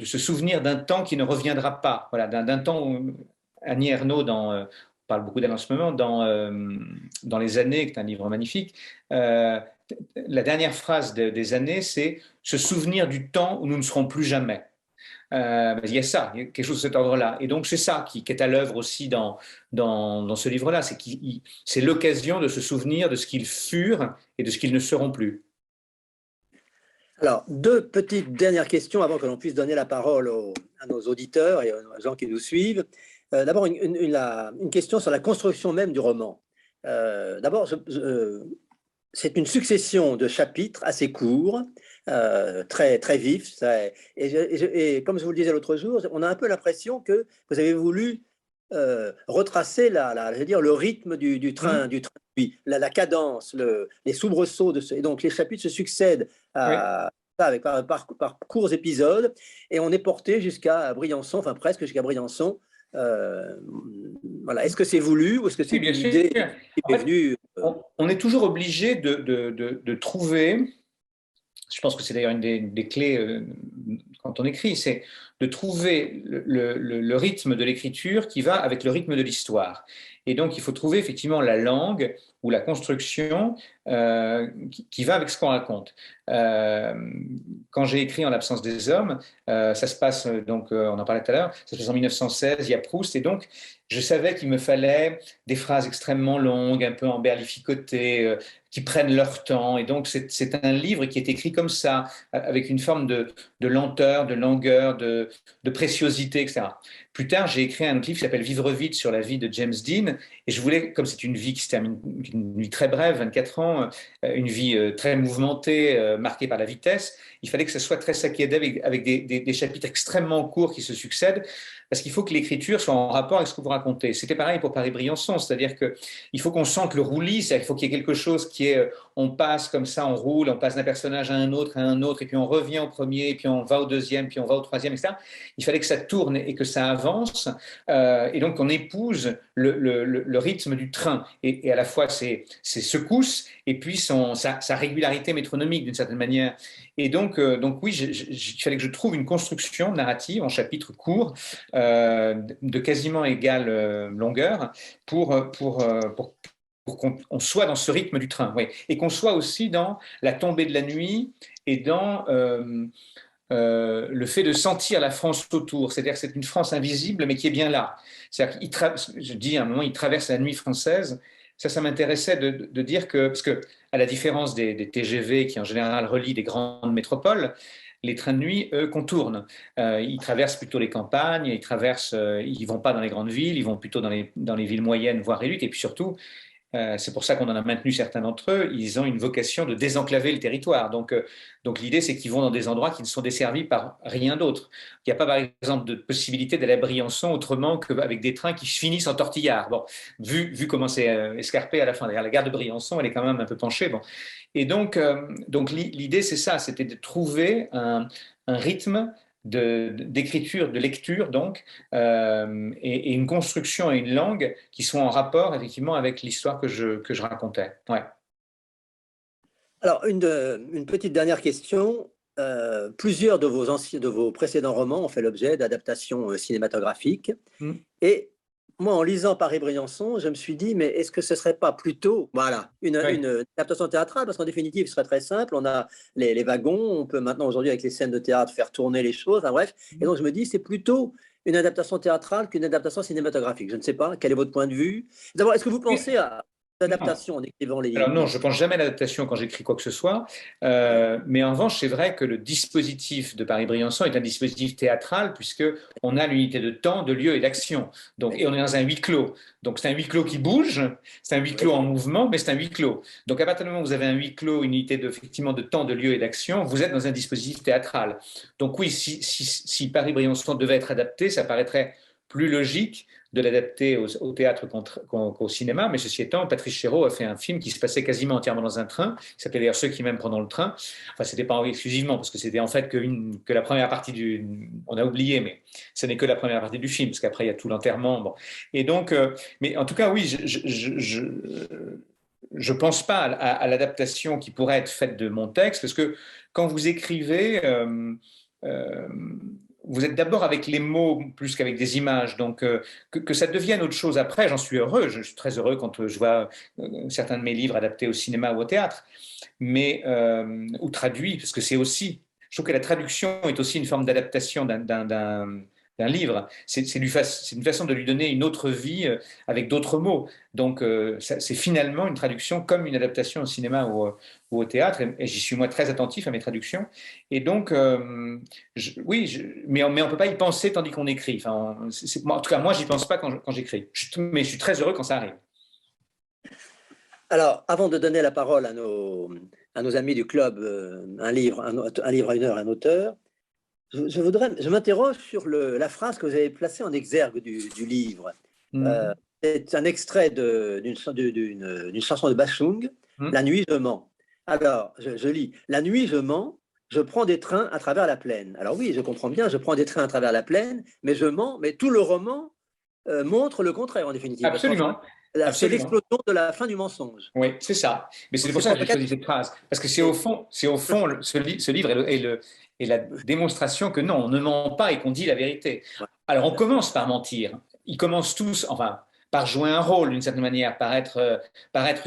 se souvenir d'un temps qui ne reviendra pas. Voilà, d'un temps où Annie Ernaux, on parle beaucoup d'elle en ce moment, dans Les Années, qui est un livre magnifique, la dernière phrase des Années, c'est se souvenir du temps où nous ne serons plus jamais. Il y a ça, il y a quelque chose de cet ordre-là. Et donc, c'est ça qui est à l'œuvre aussi dans ce livre-là. C'est l'occasion de se souvenir de ce qu'ils furent et de ce qu'ils ne seront plus. Alors, deux petites dernières questions avant que l'on puisse donner la parole à nos auditeurs et aux gens qui nous suivent. D'abord, une question sur la construction même du roman. D'abord, c'est une succession de chapitres assez courts, très, très vifs. Et comme je vous le disais l'autre jour, on a un peu l'impression que vous avez voulu retracer je veux dire, le rythme du train, du train de nuit, la cadence, les soubresauts et donc les chapitres se succèdent Oui. par courts épisodes, et on est porté jusqu'à Briançon, enfin presque jusqu'à Briançon. Voilà. Est-ce que c'est voulu ou est-ce que c'est Oui, bien une sûr. idée qui En est fait, venue on est toujours obligé de trouver. Je pense que c'est d'ailleurs une des clés quand on écrit, c'est de trouver le rythme de l'écriture qui va avec le rythme de l'histoire. Et donc, il faut trouver effectivement la langue ou la construction qui va avec ce qu'on raconte. Euh, Quand j'ai écrit En l'absence des hommes, ça se passe, donc, on en parlait tout à l'heure, ça se passe en 1916, il y a Proust, et donc je savais qu'il me fallait des phrases extrêmement longues, un peu emberlificotées, qui prennent leur temps. Et donc, c'est un livre qui est écrit comme ça, avec une forme de lenteur, de langueur, de préciosité, etc. Plus tard, j'ai écrit un autre livre qui s'appelle Vivre vite sur la vie de James Dean. Et je voulais, comme c'est une vie qui se termine, une vie très brève, 24 ans, une vie très mouvementée, marquée par la vitesse, il fallait que ce soit très saccadé avec des chapitres extrêmement courts qui se succèdent, parce qu'il faut que l'écriture soit en rapport avec ce que vous racontez. C'était pareil pour Paris-Briançon, c'est-à-dire qu'il faut qu'on sente le roulis, c'est-à-dire qu'il faut qu'il y ait quelque chose qui est, on passe comme ça, on roule, on passe d'un personnage à un autre, et puis on revient au premier, et puis on va au deuxième, puis on va au troisième, etc. Il fallait que ça tourne et que ça avance, et donc on épouse le rythme du train, et à la fois ses secousses, et puis sa régularité métronomique d'une certaine manière. Et donc oui, il fallait que je trouve une construction narrative en chapitres courts de quasiment égale longueur pour qu'on soit dans ce rythme du train, oui. Et qu'on soit aussi dans la tombée de la nuit et dans le fait de sentir la France autour. C'est-à-dire que c'est une France invisible, mais qui est bien là. C'est-à-dire je dis à un moment, il traverse la nuit française. Ça m'intéressait de dire que, parce que, à la différence des TGV qui en général relient des grandes métropoles, les trains de nuit, eux, contournent. Ils traversent plutôt les campagnes, ils vont pas dans les grandes villes, ils vont plutôt dans les villes moyennes, voire réduites. Et puis surtout, c'est pour ça qu'on en a maintenu certains d'entre eux, ils ont une vocation de désenclaver le territoire. Donc l'idée, c'est qu'ils vont dans des endroits qui ne sont desservis par rien d'autre. Il n'y a pas, par exemple, de possibilité d'aller à Briançon autrement qu'avec des trains qui finissent en tortillard. Bon, vu comment c'est escarpé à la fin, d'ailleurs, la gare de Briançon, elle est quand même un peu penchée. Bon. Et donc l'idée, c'est ça, c'était de trouver un rythme d'écriture, de lecture, donc, et une construction et une langue qui sont en rapport, effectivement, avec l'histoire que je racontais. Ouais. Alors, une petite dernière question. Plusieurs de vos précédents romans ont fait l'objet d'adaptations cinématographiques. Mm. Et moi, en lisant Paris-Briançon, je me suis dit, mais est-ce que ce ne serait pas plutôt une adaptation théâtrale? Parce qu'en définitive, ce serait très simple. On a les wagons, on peut maintenant, aujourd'hui, avec les scènes de théâtre, faire tourner les choses. Enfin, bref. Et donc, je me dis, c'est plutôt une adaptation théâtrale qu'une adaptation cinématographique. Je ne sais pas. Quel est votre point de vue? D'abord, est-ce que vous pensez à l'adaptation en écrivant les... Alors non, je ne pense jamais à l'adaptation quand j'écris quoi que ce soit, mais en revanche, c'est vrai que le dispositif de Paris-Briançon est un dispositif théâtral puisqu'on a l'unité de temps, de lieu et d'action. Et on est dans un huis clos. Donc c'est un huis clos qui bouge, c'est un huis clos en mouvement, mais c'est un huis clos. Donc à partir du moment où vous avez un huis clos, une unité effectivement de temps, de lieu et d'action, vous êtes dans un dispositif théâtral. Donc oui, si Paris-Briançon devait être adapté, ça paraîtrait plus logique de l'adapter au théâtre qu'au cinéma, mais ceci étant, Patrice Chéreau a fait un film qui se passait quasiment entièrement dans un train, qui s'appelait d'ailleurs Ceux qui m'aiment pendant le train. Enfin, c'était pas exclusivement, parce que c'était en fait que la première partie on a oublié, mais ce n'est que la première partie du film, parce qu'après il y a tout l'enterrement. Bon. Et donc, mais en tout cas, oui, je pense pas à l'adaptation qui pourrait être faite de mon texte, parce que quand vous écrivez, vous êtes d'abord avec les mots plus qu'avec des images, donc que ça devienne autre chose après, j'en suis heureux, je suis très heureux quand je vois certains de mes livres adaptés au cinéma ou au théâtre, mais ou traduits, parce que c'est aussi, je trouve que la traduction est aussi une forme d'adaptation d'un livre, c'est une façon de lui donner une autre vie avec d'autres mots, donc c'est finalement une traduction comme une adaptation au cinéma ou au théâtre, et j'y suis moi très attentif à mes traductions, et donc oui, mais on ne peut pas y penser tandis qu'on écrit, enfin, en tout cas moi j'y pense pas quand j'écris, mais je suis très heureux quand ça arrive. Alors, avant de donner la parole à nos amis du club, un livre à une heure, un auteur, je m'interroge sur la phrase que vous avez placée en exergue du livre. C'est un extrait d'une chanson de Bachung, La nuit je mens. Alors, je lis, La nuit je mens, je prends des trains à travers la plaine. Alors oui, je comprends bien, je prends des trains à travers la plaine, mais je mens, mais tout le roman montre le contraire en définitive. Absolument. C'est l'explosion de la fin du mensonge. Oui, c'est ça. Mais c'est pour ça que j'ai choisi cette phrase. Parce que c'est au fond, ce livre est la démonstration que non, on ne ment pas et qu'on dit la vérité. Alors, on commence par mentir. Ils commencent tous, enfin, par jouer un rôle d'une certaine manière, par être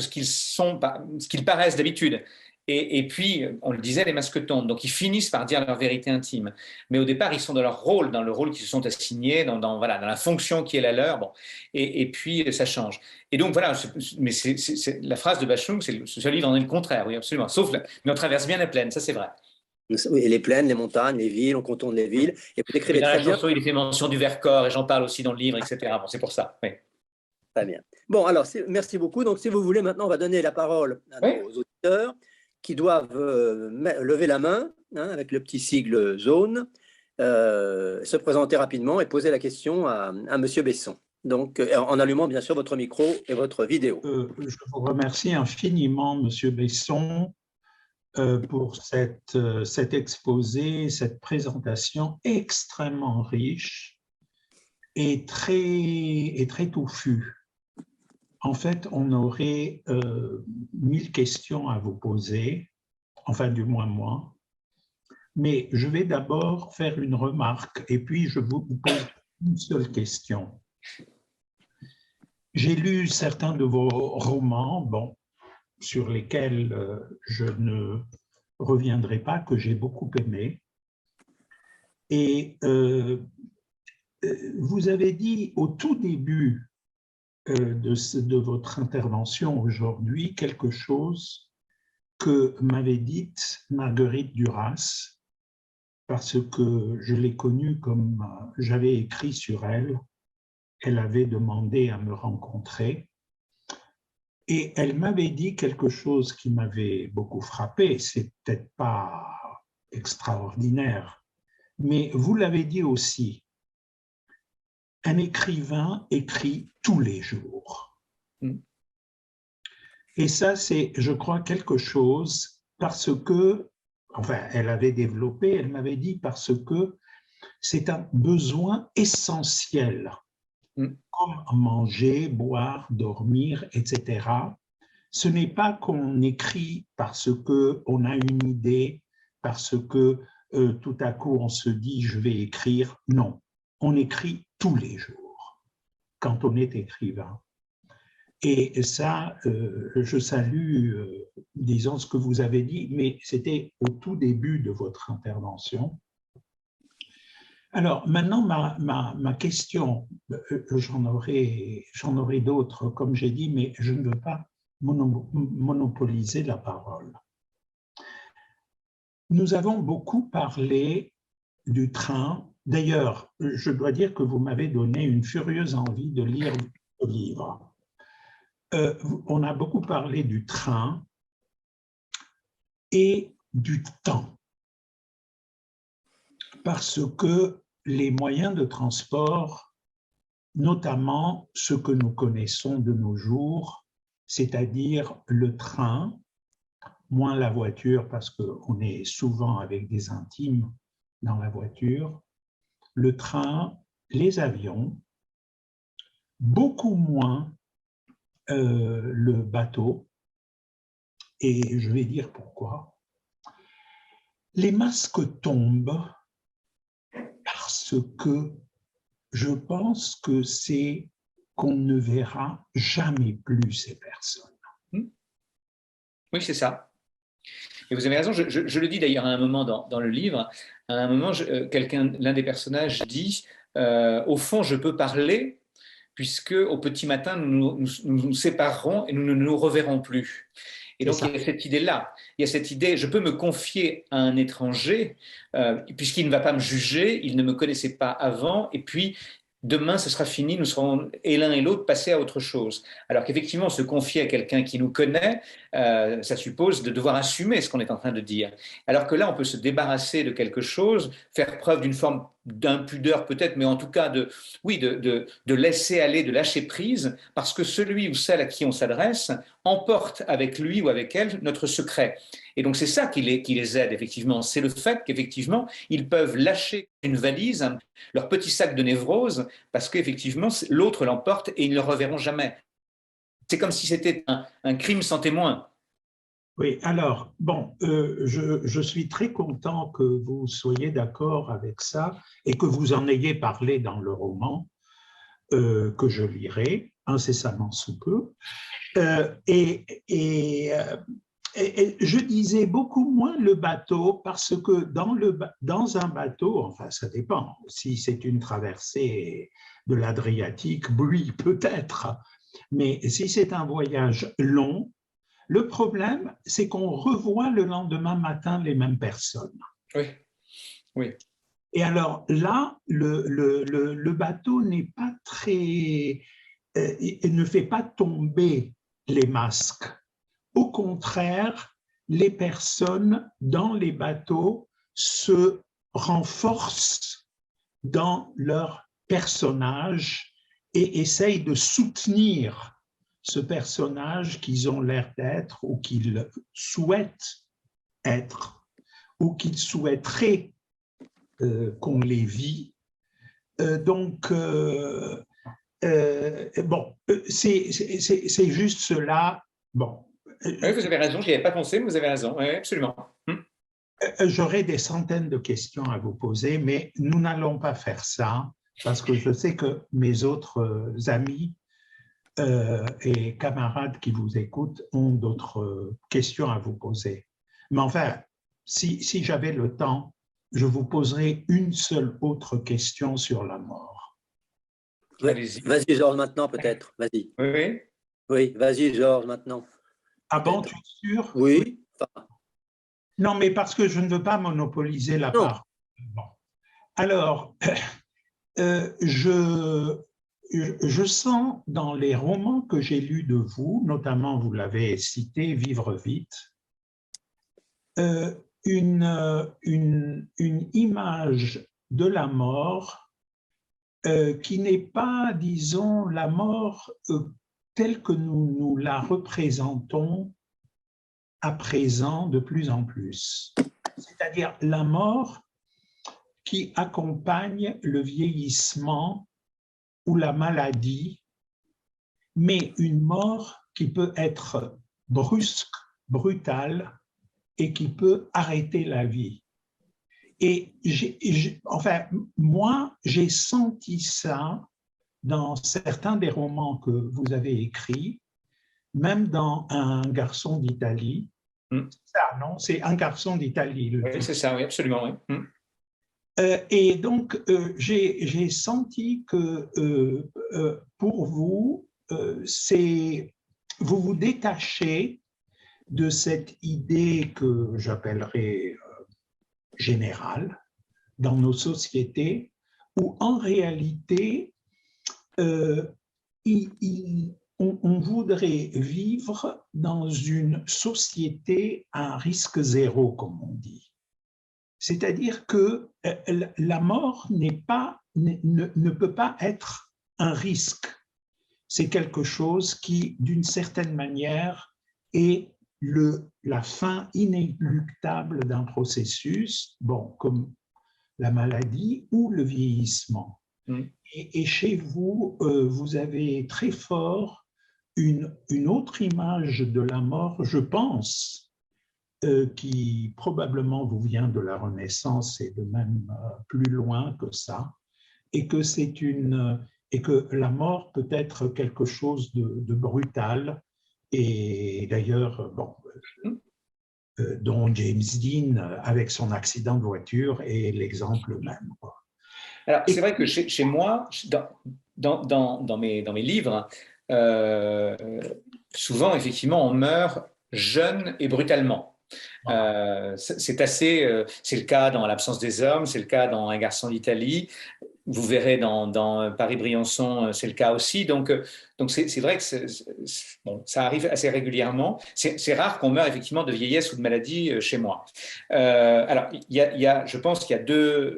ce qu'ils sont, ce qu'ils paraissent d'habitude. Et puis, on le disait, les masques tombent. Donc, ils finissent par dire leur vérité intime. Mais au départ, ils sont dans leur rôle, dans le rôle qu'ils se sont assignés, dans la fonction qui est la leur. Bon. Et puis, ça change. Et donc, voilà, mais la phrase de Bachung, ce livre en est le contraire, oui, absolument. Mais on traverse bien la plaine, ça c'est vrai. Oui, les plaines, les montagnes, les villes, on contourne les villes. Et vous décrivez dans très la bien. chanson, il fait mention du Vercors, et j'en parle aussi dans le livre, etc. Bon, c'est pour ça. Oui. Très bien. Bon, alors, merci beaucoup. Donc, si vous voulez, maintenant, on va donner la parole à nos auditeurs qui doivent lever la main avec le petit sigle jaune, se présenter rapidement et poser la question à Monsieur Besson. Donc, en allumant bien sûr votre micro et votre vidéo. Je vous remercie infiniment, Monsieur Besson, pour cet exposé, cette présentation extrêmement riche et très touffue. En fait, on aurait 1000 questions à vous poser, enfin du moins moi, Mais je vais d'abord faire une remarque et puis je vous pose une seule question. J'ai lu certains de vos romans, bon, sur lesquels je ne reviendrai pas, que j'ai beaucoup aimé. Et vous avez dit au tout début de votre intervention aujourd'hui quelque chose que m'avait dite Marguerite Duras, parce que je l'ai connue comme j'avais écrit sur elle. Elle avait demandé à me rencontrer et elle m'avait dit quelque chose qui m'avait beaucoup frappé. C'est peut-être pas extraordinaire, mais vous l'avez dit aussi. Un écrivain écrit tous les jours. Et ça, c'est, je crois, quelque chose parce que, enfin, elle avait développé, elle m'avait dit parce que c'est un besoin essentiel, comme manger, boire, dormir, etc. Ce n'est pas qu'on écrit parce qu'on a une idée, parce que tout à coup on se dit « je vais écrire ». Non, on écrit tous les jours quand on est écrivain. Et ça, je salue, disons, ce que vous avez dit, mais c'était au tout début de votre intervention. Alors, maintenant, ma question, j'en aurai d'autres, comme j'ai dit, mais je ne veux pas monopoliser la parole. Nous avons beaucoup parlé du train. D'ailleurs, je dois dire que vous m'avez donné une furieuse envie de lire le livre. On a beaucoup parlé du train et du temps, parce que les moyens de transport, notamment ceux que nous connaissons de nos jours, c'est-à-dire le train, moins la voiture parce qu'on est souvent avec des intimes dans la voiture, le train, les avions, beaucoup moins le bateau, et je vais dire pourquoi. Les masques tombent parce que je pense que c'est qu'on ne verra jamais plus ces personnes. Oui, c'est ça. Et vous avez raison, je le dis d'ailleurs à un moment dans le livre, à un moment, l'un des personnages dit au fond, je peux parler, puisque au petit matin, nous séparerons et nous ne nous reverrons plus. Et donc, il y a cette idée-là. Il y a cette idée, je peux me confier à un étranger, puisqu'il ne va pas me juger, il ne me connaissait pas avant, et puis demain, ce sera fini, nous serons, et l'un et l'autre, passés à autre chose. Alors qu'effectivement, se confier à quelqu'un qui nous connaît, ça suppose de devoir assumer ce qu'on est en train de dire. Alors que là, on peut se débarrasser de quelque chose, faire preuve d'une forme d'impudeur peut-être, mais en tout cas de laisser aller, de lâcher prise, parce que celui ou celle à qui on s'adresse emporte avec lui ou avec elle notre secret. Et donc c'est ça qui les aide effectivement, c'est le fait qu'effectivement ils peuvent lâcher une valise, leur petit sac de névrose, parce qu'effectivement l'autre l'emporte et ils ne le reverront jamais. C'est comme si c'était un crime sans témoin. Oui, alors, bon, je suis très content que vous soyez d'accord avec ça et que vous en ayez parlé dans le roman que je lirai incessamment sous peu. Et je disais beaucoup moins le bateau parce que dans un bateau, enfin ça dépend, si c'est une traversée de l'Adriatique, oui peut-être, mais si c'est un voyage long, le problème c'est qu'on revoit le lendemain matin les mêmes personnes. Oui, oui. Et alors là, le bateau n'est pas très, il ne fait pas tomber les masques. Au contraire, les personnes dans les bateaux se renforcent dans leur personnage et essayent de soutenir ce personnage qu'ils ont l'air d'être ou qu'ils souhaitent être ou qu'ils souhaiteraient qu'on les vit. Donc, bon, c'est juste cela. Bon. Oui, vous avez raison, je n'y avais pas pensé, mais vous avez raison, oui, absolument. J'aurais des centaines de questions à vous poser, mais nous n'allons pas faire ça parce que je sais que mes autres amis et camarades qui vous écoutent ont d'autres questions à vous poser. Mais enfin, si j'avais le temps, je vous poserai une seule autre question sur la mort. Vas-y, Georges, maintenant peut-être. Vas-y. Oui. Oui, vas-y, Georges, maintenant. Ah bon, tu es sûr? Oui. Enfin, non, mais parce que je ne veux pas monopoliser la parole. Bon. Alors, je sens dans les romans que j'ai lus de vous, notamment vous l'avez cité, Vivre vite, une image de la mort qui n'est pas, disons, la mort telle que nous la représentons à présent de plus en plus. C'est-à-dire la mort qui accompagne le vieillissement ou la maladie, mais une mort qui peut être brusque, brutale et qui peut arrêter la vie. Et enfin, moi, j'ai senti ça dans certains des romans que vous avez écrits, même dans Un garçon d'Italie. C'est ça, non? C'est Un garçon d'Italie. Oui, c'est ça, oui, absolument. Oui. Et donc, j'ai senti que pour vous, vous vous détachez de cette idée que j'appellerais générale dans nos sociétés, où en réalité, on voudrait vivre dans une société à risque zéro, comme on dit. C'est-à-dire que la mort ne peut pas être un risque. C'est quelque chose qui, d'une certaine manière, est la fin inéluctable d'un processus, bon, comme la maladie ou le vieillissement. Et chez vous, vous avez très fort une autre image de la mort, je pense, qui probablement vous vient de la Renaissance et de même plus loin que ça, et que et que la mort peut être quelque chose de brutal. Et d'ailleurs, bon, dont James Dean, avec son accident de voiture, est l'exemple même. Alors, c'est vrai que chez moi, dans mes livres, souvent, effectivement, on meurt jeune et brutalement. C'est le cas dans L'absence des hommes, c'est le cas dans Un garçon d'Italie. Vous verrez dans Paris-Briançon, c'est le cas aussi. Donc c'est vrai que bon, ça arrive assez régulièrement. C'est rare qu'on meure effectivement de vieillesse ou de maladie chez moi. Alors, je pense qu'il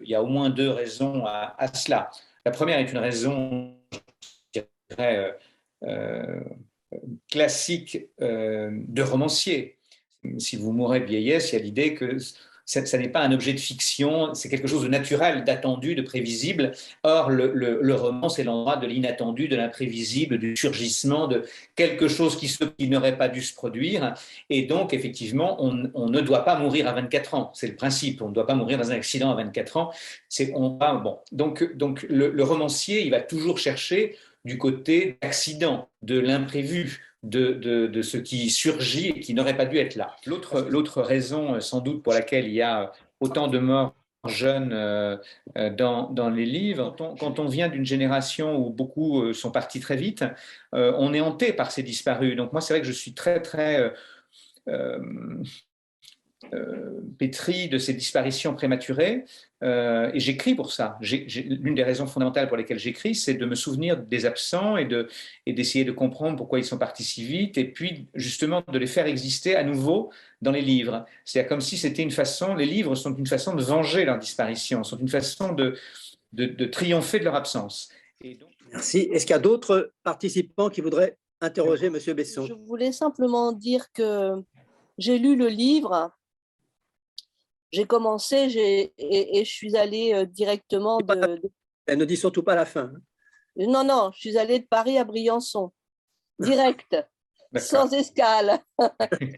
y a au moins deux raisons à cela. La première est une raison, je dirais, classique de romancier. Si vous mourrez de vieillesse, il y a l'idée que ça n'est pas un objet de fiction, c'est quelque chose de naturel, d'attendu, de prévisible. Or, le roman, c'est l'endroit de l'inattendu, de l'imprévisible, du surgissement, de quelque chose qui n'aurait pas dû se produire. Et donc, effectivement, on ne doit pas mourir à 24 ans. C'est le principe. On ne doit pas mourir dans un accident à 24 ans. Bon. Donc le romancier, il va toujours chercher du côté d'accident, de l'imprévu, de ce qui surgit et qui n'aurait pas dû être là. L'autre raison, sans doute, pour laquelle il y a autant de morts jeunes dans les livres, quand on vient d'une génération où beaucoup sont partis très vite, on est hanté par ces disparus. Donc moi, c'est vrai que je suis très, très pétri de ces disparitions prématurées, et j'écris pour ça. L'une des raisons fondamentales pour lesquelles j'écris, c'est de me souvenir des absents et d'essayer de comprendre pourquoi ils sont partis si vite, et puis justement de les faire exister à nouveau dans les livres. C'est comme si c'était les livres sont une façon de venger leur disparition, sont une façon de triompher de leur absence. Merci. Est-ce qu'il y a d'autres participants qui voudraient interroger M. Besson? Je voulais simplement dire que j'ai lu le livre. J'ai commencé et je suis allée directement Elle ne dit surtout pas la fin. Non, je suis allée de Paris à Briançon, direct. sans escale,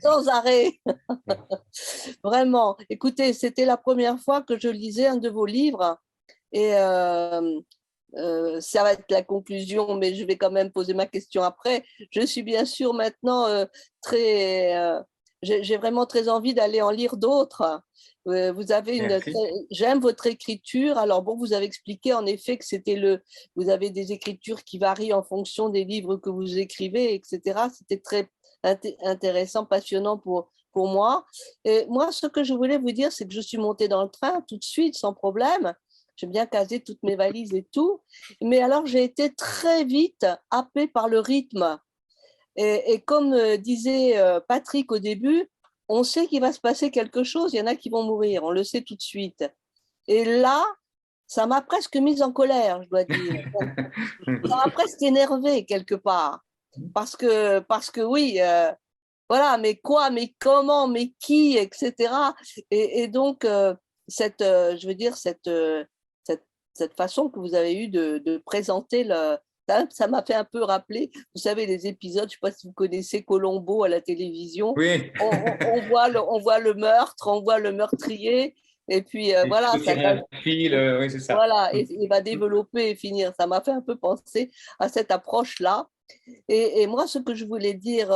sans arrêt. Vraiment. Écoutez, c'était la première fois que je lisais un de vos livres et ça va être la conclusion, mais je vais quand même poser ma question après. Je suis bien sûr maintenant j'ai vraiment très envie d'aller en lire d'autres. Vous avez j'aime votre écriture. Alors bon, vous avez expliqué en effet que vous avez des écritures qui varient en fonction des livres que vous écrivez, etc. C'était très intéressant, passionnant pour moi. Et moi, ce que je voulais vous dire, c'est que je suis montée dans le train tout de suite, sans problème. J'ai bien casé toutes mes valises et tout. Mais alors, j'ai été très vite happée par le rythme. Et comme disait Patrick au début, on sait qu'il va se passer quelque chose, il y en a qui vont mourir, on le sait tout de suite. Et là, ça m'a presque mise en colère, je dois dire. Ça m'a presque énervée quelque part. Parce que oui, voilà, mais quoi, mais comment, mais qui, etc. Et donc, je veux dire, cette façon que vous avez eue de présenter ça m'a fait un peu rappeler, vous savez, les épisodes, je ne sais pas si vous connaissez Columbo à la télévision. Oui. On voit le meurtre, on voit le meurtrier, et puis voilà. Ça va, oui, c'est ça. Voilà, et il va développer et finir. Ça m'a fait un peu penser à cette approche-là. Et moi, ce que je voulais dire,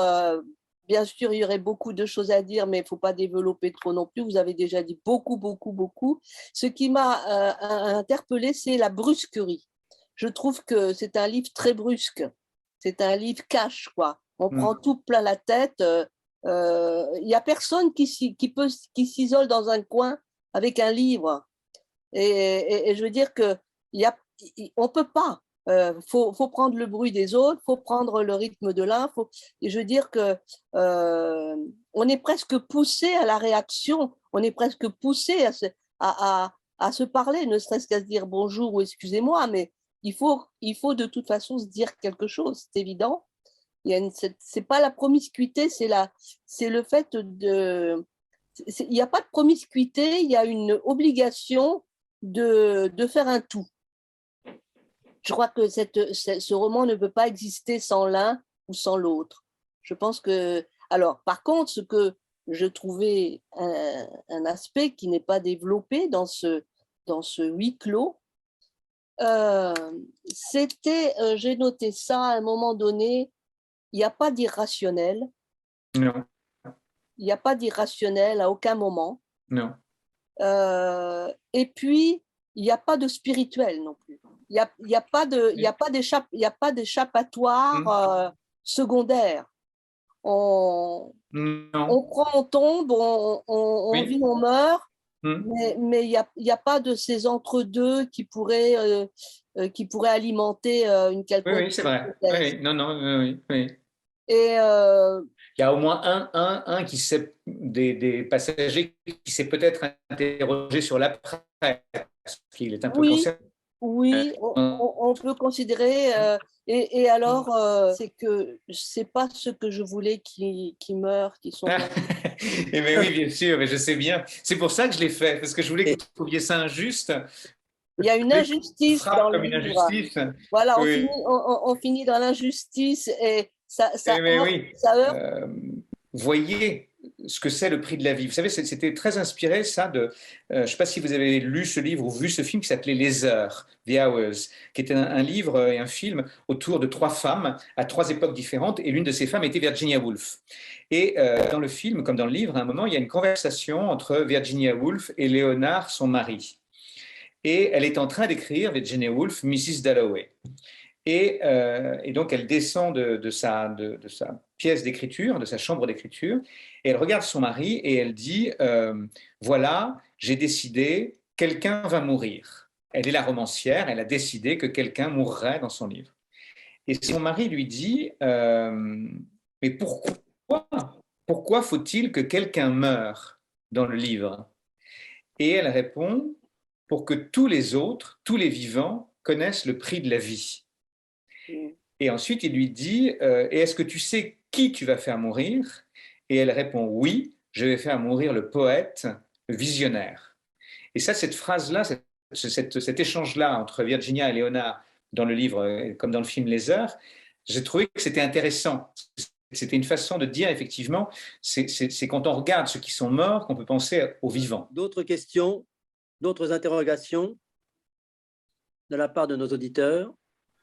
bien sûr, il y aurait beaucoup de choses à dire, mais il ne faut pas développer trop non plus. Vous avez déjà dit beaucoup, beaucoup, beaucoup. Ce qui m'a interpellée, c'est la brusquerie. Je trouve que c'est un livre très brusque. C'est un livre cash, quoi. On prend tout plein la tête. Il n'y a personne qui s'isole dans un coin avec un livre. Et je veux dire qu'on ne peut pas. Faut prendre le bruit des autres, faut prendre le rythme de l'un. Et je veux dire que on est presque poussé à la réaction, on est presque poussé à se parler, ne serait-ce qu'à se dire bonjour ou excusez-moi, mais il faut de toute façon se dire quelque chose, c'est évident. C'est pas la promiscuité, c'est le fait de. Il n'y a pas de promiscuité, il y a une obligation de faire un tout. Je crois que ce roman ne peut pas exister sans l'un ou sans l'autre. Je pense que. Alors, par contre, ce que je trouvais un aspect qui n'est pas développé dans ce huis clos, c'était, j'ai noté ça à un moment donné, il n'y a pas d'irrationnel. Non. Il n'y a pas d'irrationnel à aucun moment. Non. Et puis, il n'y a pas de spirituel non plus. Il n'y a pas d'échappatoire secondaire. On prend, on tombe, on vit, on meurt, mais il n'y a pas de ces entre-deux qui pourraient alimenter une quelconque. Oui, c'est vrai. Oui, non, oui. Et il y a au moins un des passagers qui s'est peut-être interrogé sur l'après, parce qu'il est un peu concerné. Oui, on peut considérer. Et alors, c'est que c'est pas ce que je voulais qui meurent, qui sont. Mais oui, bien sûr, mais je sais bien. C'est pour ça que je l'ai fait, parce que je voulais que vous trouviez ça injuste. Il y a une injustice dans le livre. Injustice. Voilà, on finit dans l'injustice et ça heurte. Voyez ce que c'est le prix de la vie. Vous savez, c'était très inspiré, ça, de... je ne sais pas si vous avez lu ce livre ou vu ce film qui s'appelait Les Heures, The Hours, qui était un livre et un film autour de 3 femmes à 3 époques différentes, et l'une de ces femmes était Virginia Woolf. Et dans le film, comme dans le livre, à un moment, il y a une conversation entre Virginia Woolf et Léonard, son mari. Et elle est en train d'écrire, Virginia Woolf, Mrs. Dalloway. Et donc, elle descend de sa pièce d'écriture, de sa chambre d'écriture, et elle regarde son mari et elle dit voilà, j'ai décidé, quelqu'un va mourir. Elle est la romancière, elle a décidé que quelqu'un mourrait dans son livre. Et son mari lui dit mais pourquoi faut-il que quelqu'un meure dans le livre? Et elle répond pour que tous les autres, tous les vivants, connaissent le prix de la vie. Et ensuite, il lui dit et est-ce que tu sais qui tu vas faire mourir? Et elle répond oui, je vais faire mourir le poète, le visionnaire. Et ça, cette phrase-là, cet échange-là entre Virginia et Léonard dans le livre, comme dans le film Les Heures, j'ai trouvé que c'était intéressant. C'était une façon de dire, effectivement, c'est quand on regarde ceux qui sont morts qu'on peut penser aux vivants. D'autres questions, d'autres interrogations de la part de nos auditeurs?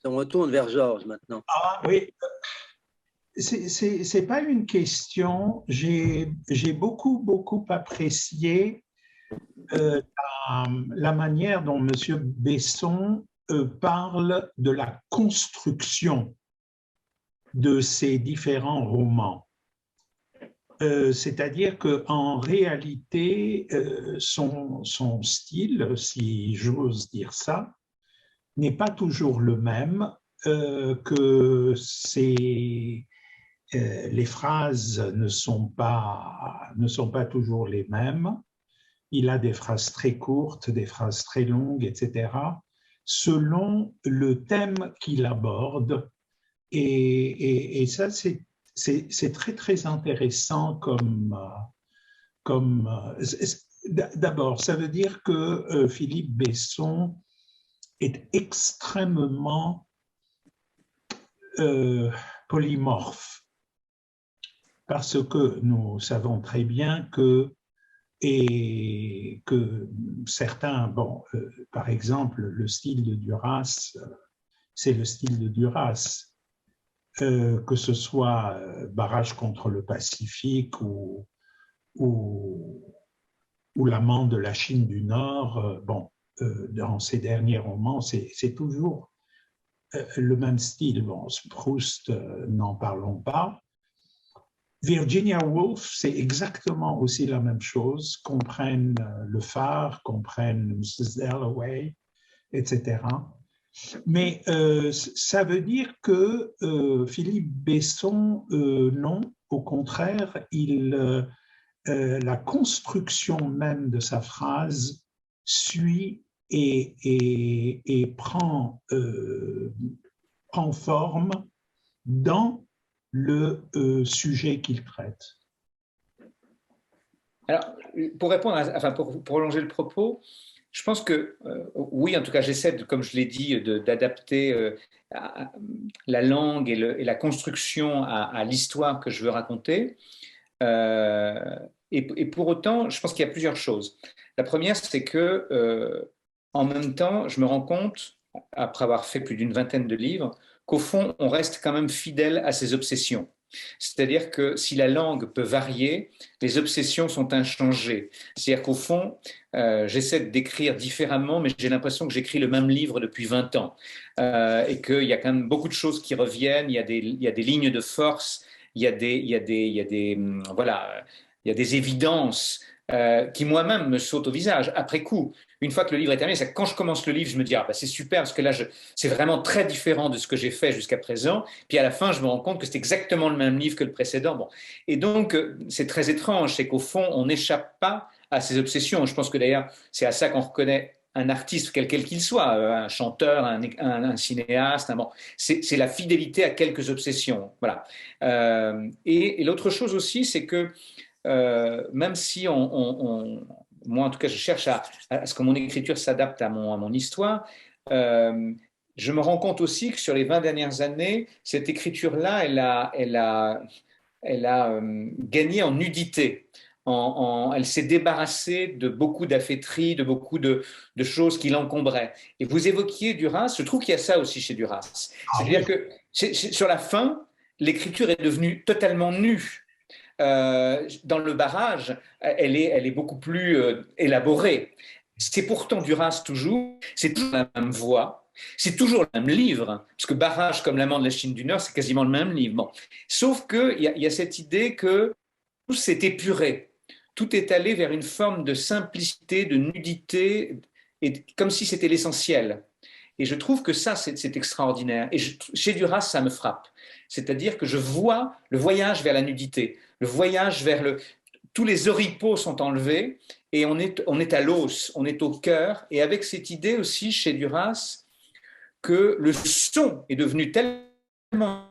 On retourne vers Georges maintenant. Ah oui, c'est pas une question. J'ai beaucoup apprécié la manière dont M. Besson parle de la construction de ces différents romans. C'est-à-dire qu'en réalité, son style, si j'ose dire ça, n'est pas toujours le même, que les phrases ne sont pas toujours les mêmes. Il a des phrases très courtes, des phrases très longues, etc., selon le thème qu'il aborde. Et ça, c'est très intéressant d'abord, ça veut dire que Philippe Besson est extrêmement polymorphe, parce que nous savons très bien que certains, par exemple, le style de Duras, c'est le style de Duras. Que ce soit Barrage contre le Pacifique ou L'amant de la Chine du Nord, dans ces derniers romans, c'est toujours le même style. Bon, Proust, n'en parlons pas. Virginia Woolf, c'est exactement aussi la même chose, comprennent Le Phare, comprennent Mrs. Dalloway, etc. Mais ça veut dire que Philippe Besson, non, au contraire, la construction même de sa phrase suit et prend forme dans le sujet qu'il traite. Alors, pour répondre, pour prolonger le propos, je pense que, oui, en tout cas, j'essaie, comme je l'ai dit, d'adapter la langue et la construction à l'histoire que je veux raconter. Et pour autant, je pense qu'il y a plusieurs choses. La première, c'est que, en même temps, je me rends compte, après avoir fait plus d'une vingtaine de livres, qu'au fond, on reste quand même fidèle à ses obsessions. C'est-à-dire que si la langue peut varier, les obsessions sont inchangées. C'est-à-dire qu'au fond, j'essaie d'écrire différemment, mais j'ai l'impression que j'écris le même livre depuis 20 ans. Et qu'il y a quand même beaucoup de choses qui reviennent, il y a des lignes de force, il y a des évidences qui moi-même me sautent au visage après coup. Une fois que le livre est terminé, c'est quand je commence le livre, je me dis c'est super parce que là, c'est vraiment très différent de ce que j'ai fait jusqu'à présent. Puis à la fin, je me rends compte que c'est exactement le même livre que le précédent. Bon. Et donc, c'est très étrange, c'est qu'au fond, on n'échappe pas à ses obsessions. Je pense que d'ailleurs, c'est à ça qu'on reconnaît un artiste, quel qu'il soit, un chanteur, un cinéaste. C'est la fidélité à quelques obsessions. Voilà. Et l'autre chose aussi, c'est que même si moi, en tout cas, je cherche à ce que mon écriture s'adapte à mon histoire, je me rends compte aussi que sur les 20 dernières années, cette écriture-là, elle a gagné en nudité. Elle s'est débarrassée de beaucoup d'affaîtries, de beaucoup de choses qui l'encombraient. Et vous évoquiez Duras, je trouve qu'il y a ça aussi chez Duras. C'est-à-dire que sur la fin, l'écriture est devenue totalement nue. Dans le Barrage, elle est beaucoup plus élaborée. C'est pourtant Duras toujours, c'est toujours la même voix, c'est toujours le même livre, parce que Barrage comme l'amant de la Chine du Nord, c'est quasiment le même livre. Bon. Sauf qu'il y a cette idée que tout s'est épuré, tout est allé vers une forme de simplicité, de nudité, et comme si c'était l'essentiel. Et je trouve que ça, c'est extraordinaire. Et chez Duras, ça me frappe. C'est-à-dire que je vois le voyage vers la nudité, le voyage vers tous les oripeaux sont enlevés et on est à l'os, on est au cœur. Et avec cette idée aussi chez Duras que le son est devenu tellement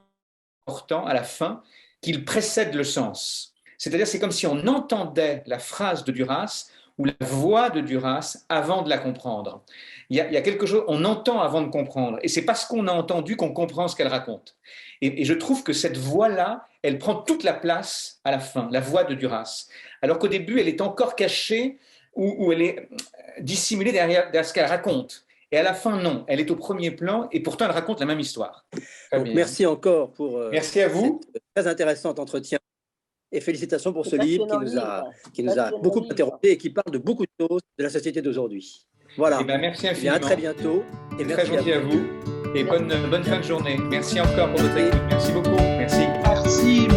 important à la fin qu'il précède le sens. C'est-à-dire c'est comme si on entendait la phrase de Duras ou la voix de Duras avant de la comprendre. Il y a quelque chose, on entend avant de comprendre. Et c'est parce qu'on a entendu qu'on comprend ce qu'elle raconte. Et je trouve que cette voix-là, elle prend toute la place à la fin, la voix de Duras. Alors qu'au début, elle est encore cachée ou elle est dissimulée derrière ce qu'elle raconte. Et à la fin, non, elle est au premier plan et pourtant elle raconte la même histoire. Donc, merci encore pour merci à vous. cet très intéressant entretien et félicitations pour ce livre qui nous a beaucoup interrogés et qui parle de beaucoup de choses de la société d'aujourd'hui. Voilà. Eh ben, merci infiniment. À très bientôt. Et très gentil à vous. Et bonne fin de journée. Merci encore pour votre écoute. Merci beaucoup. Merci. Merci.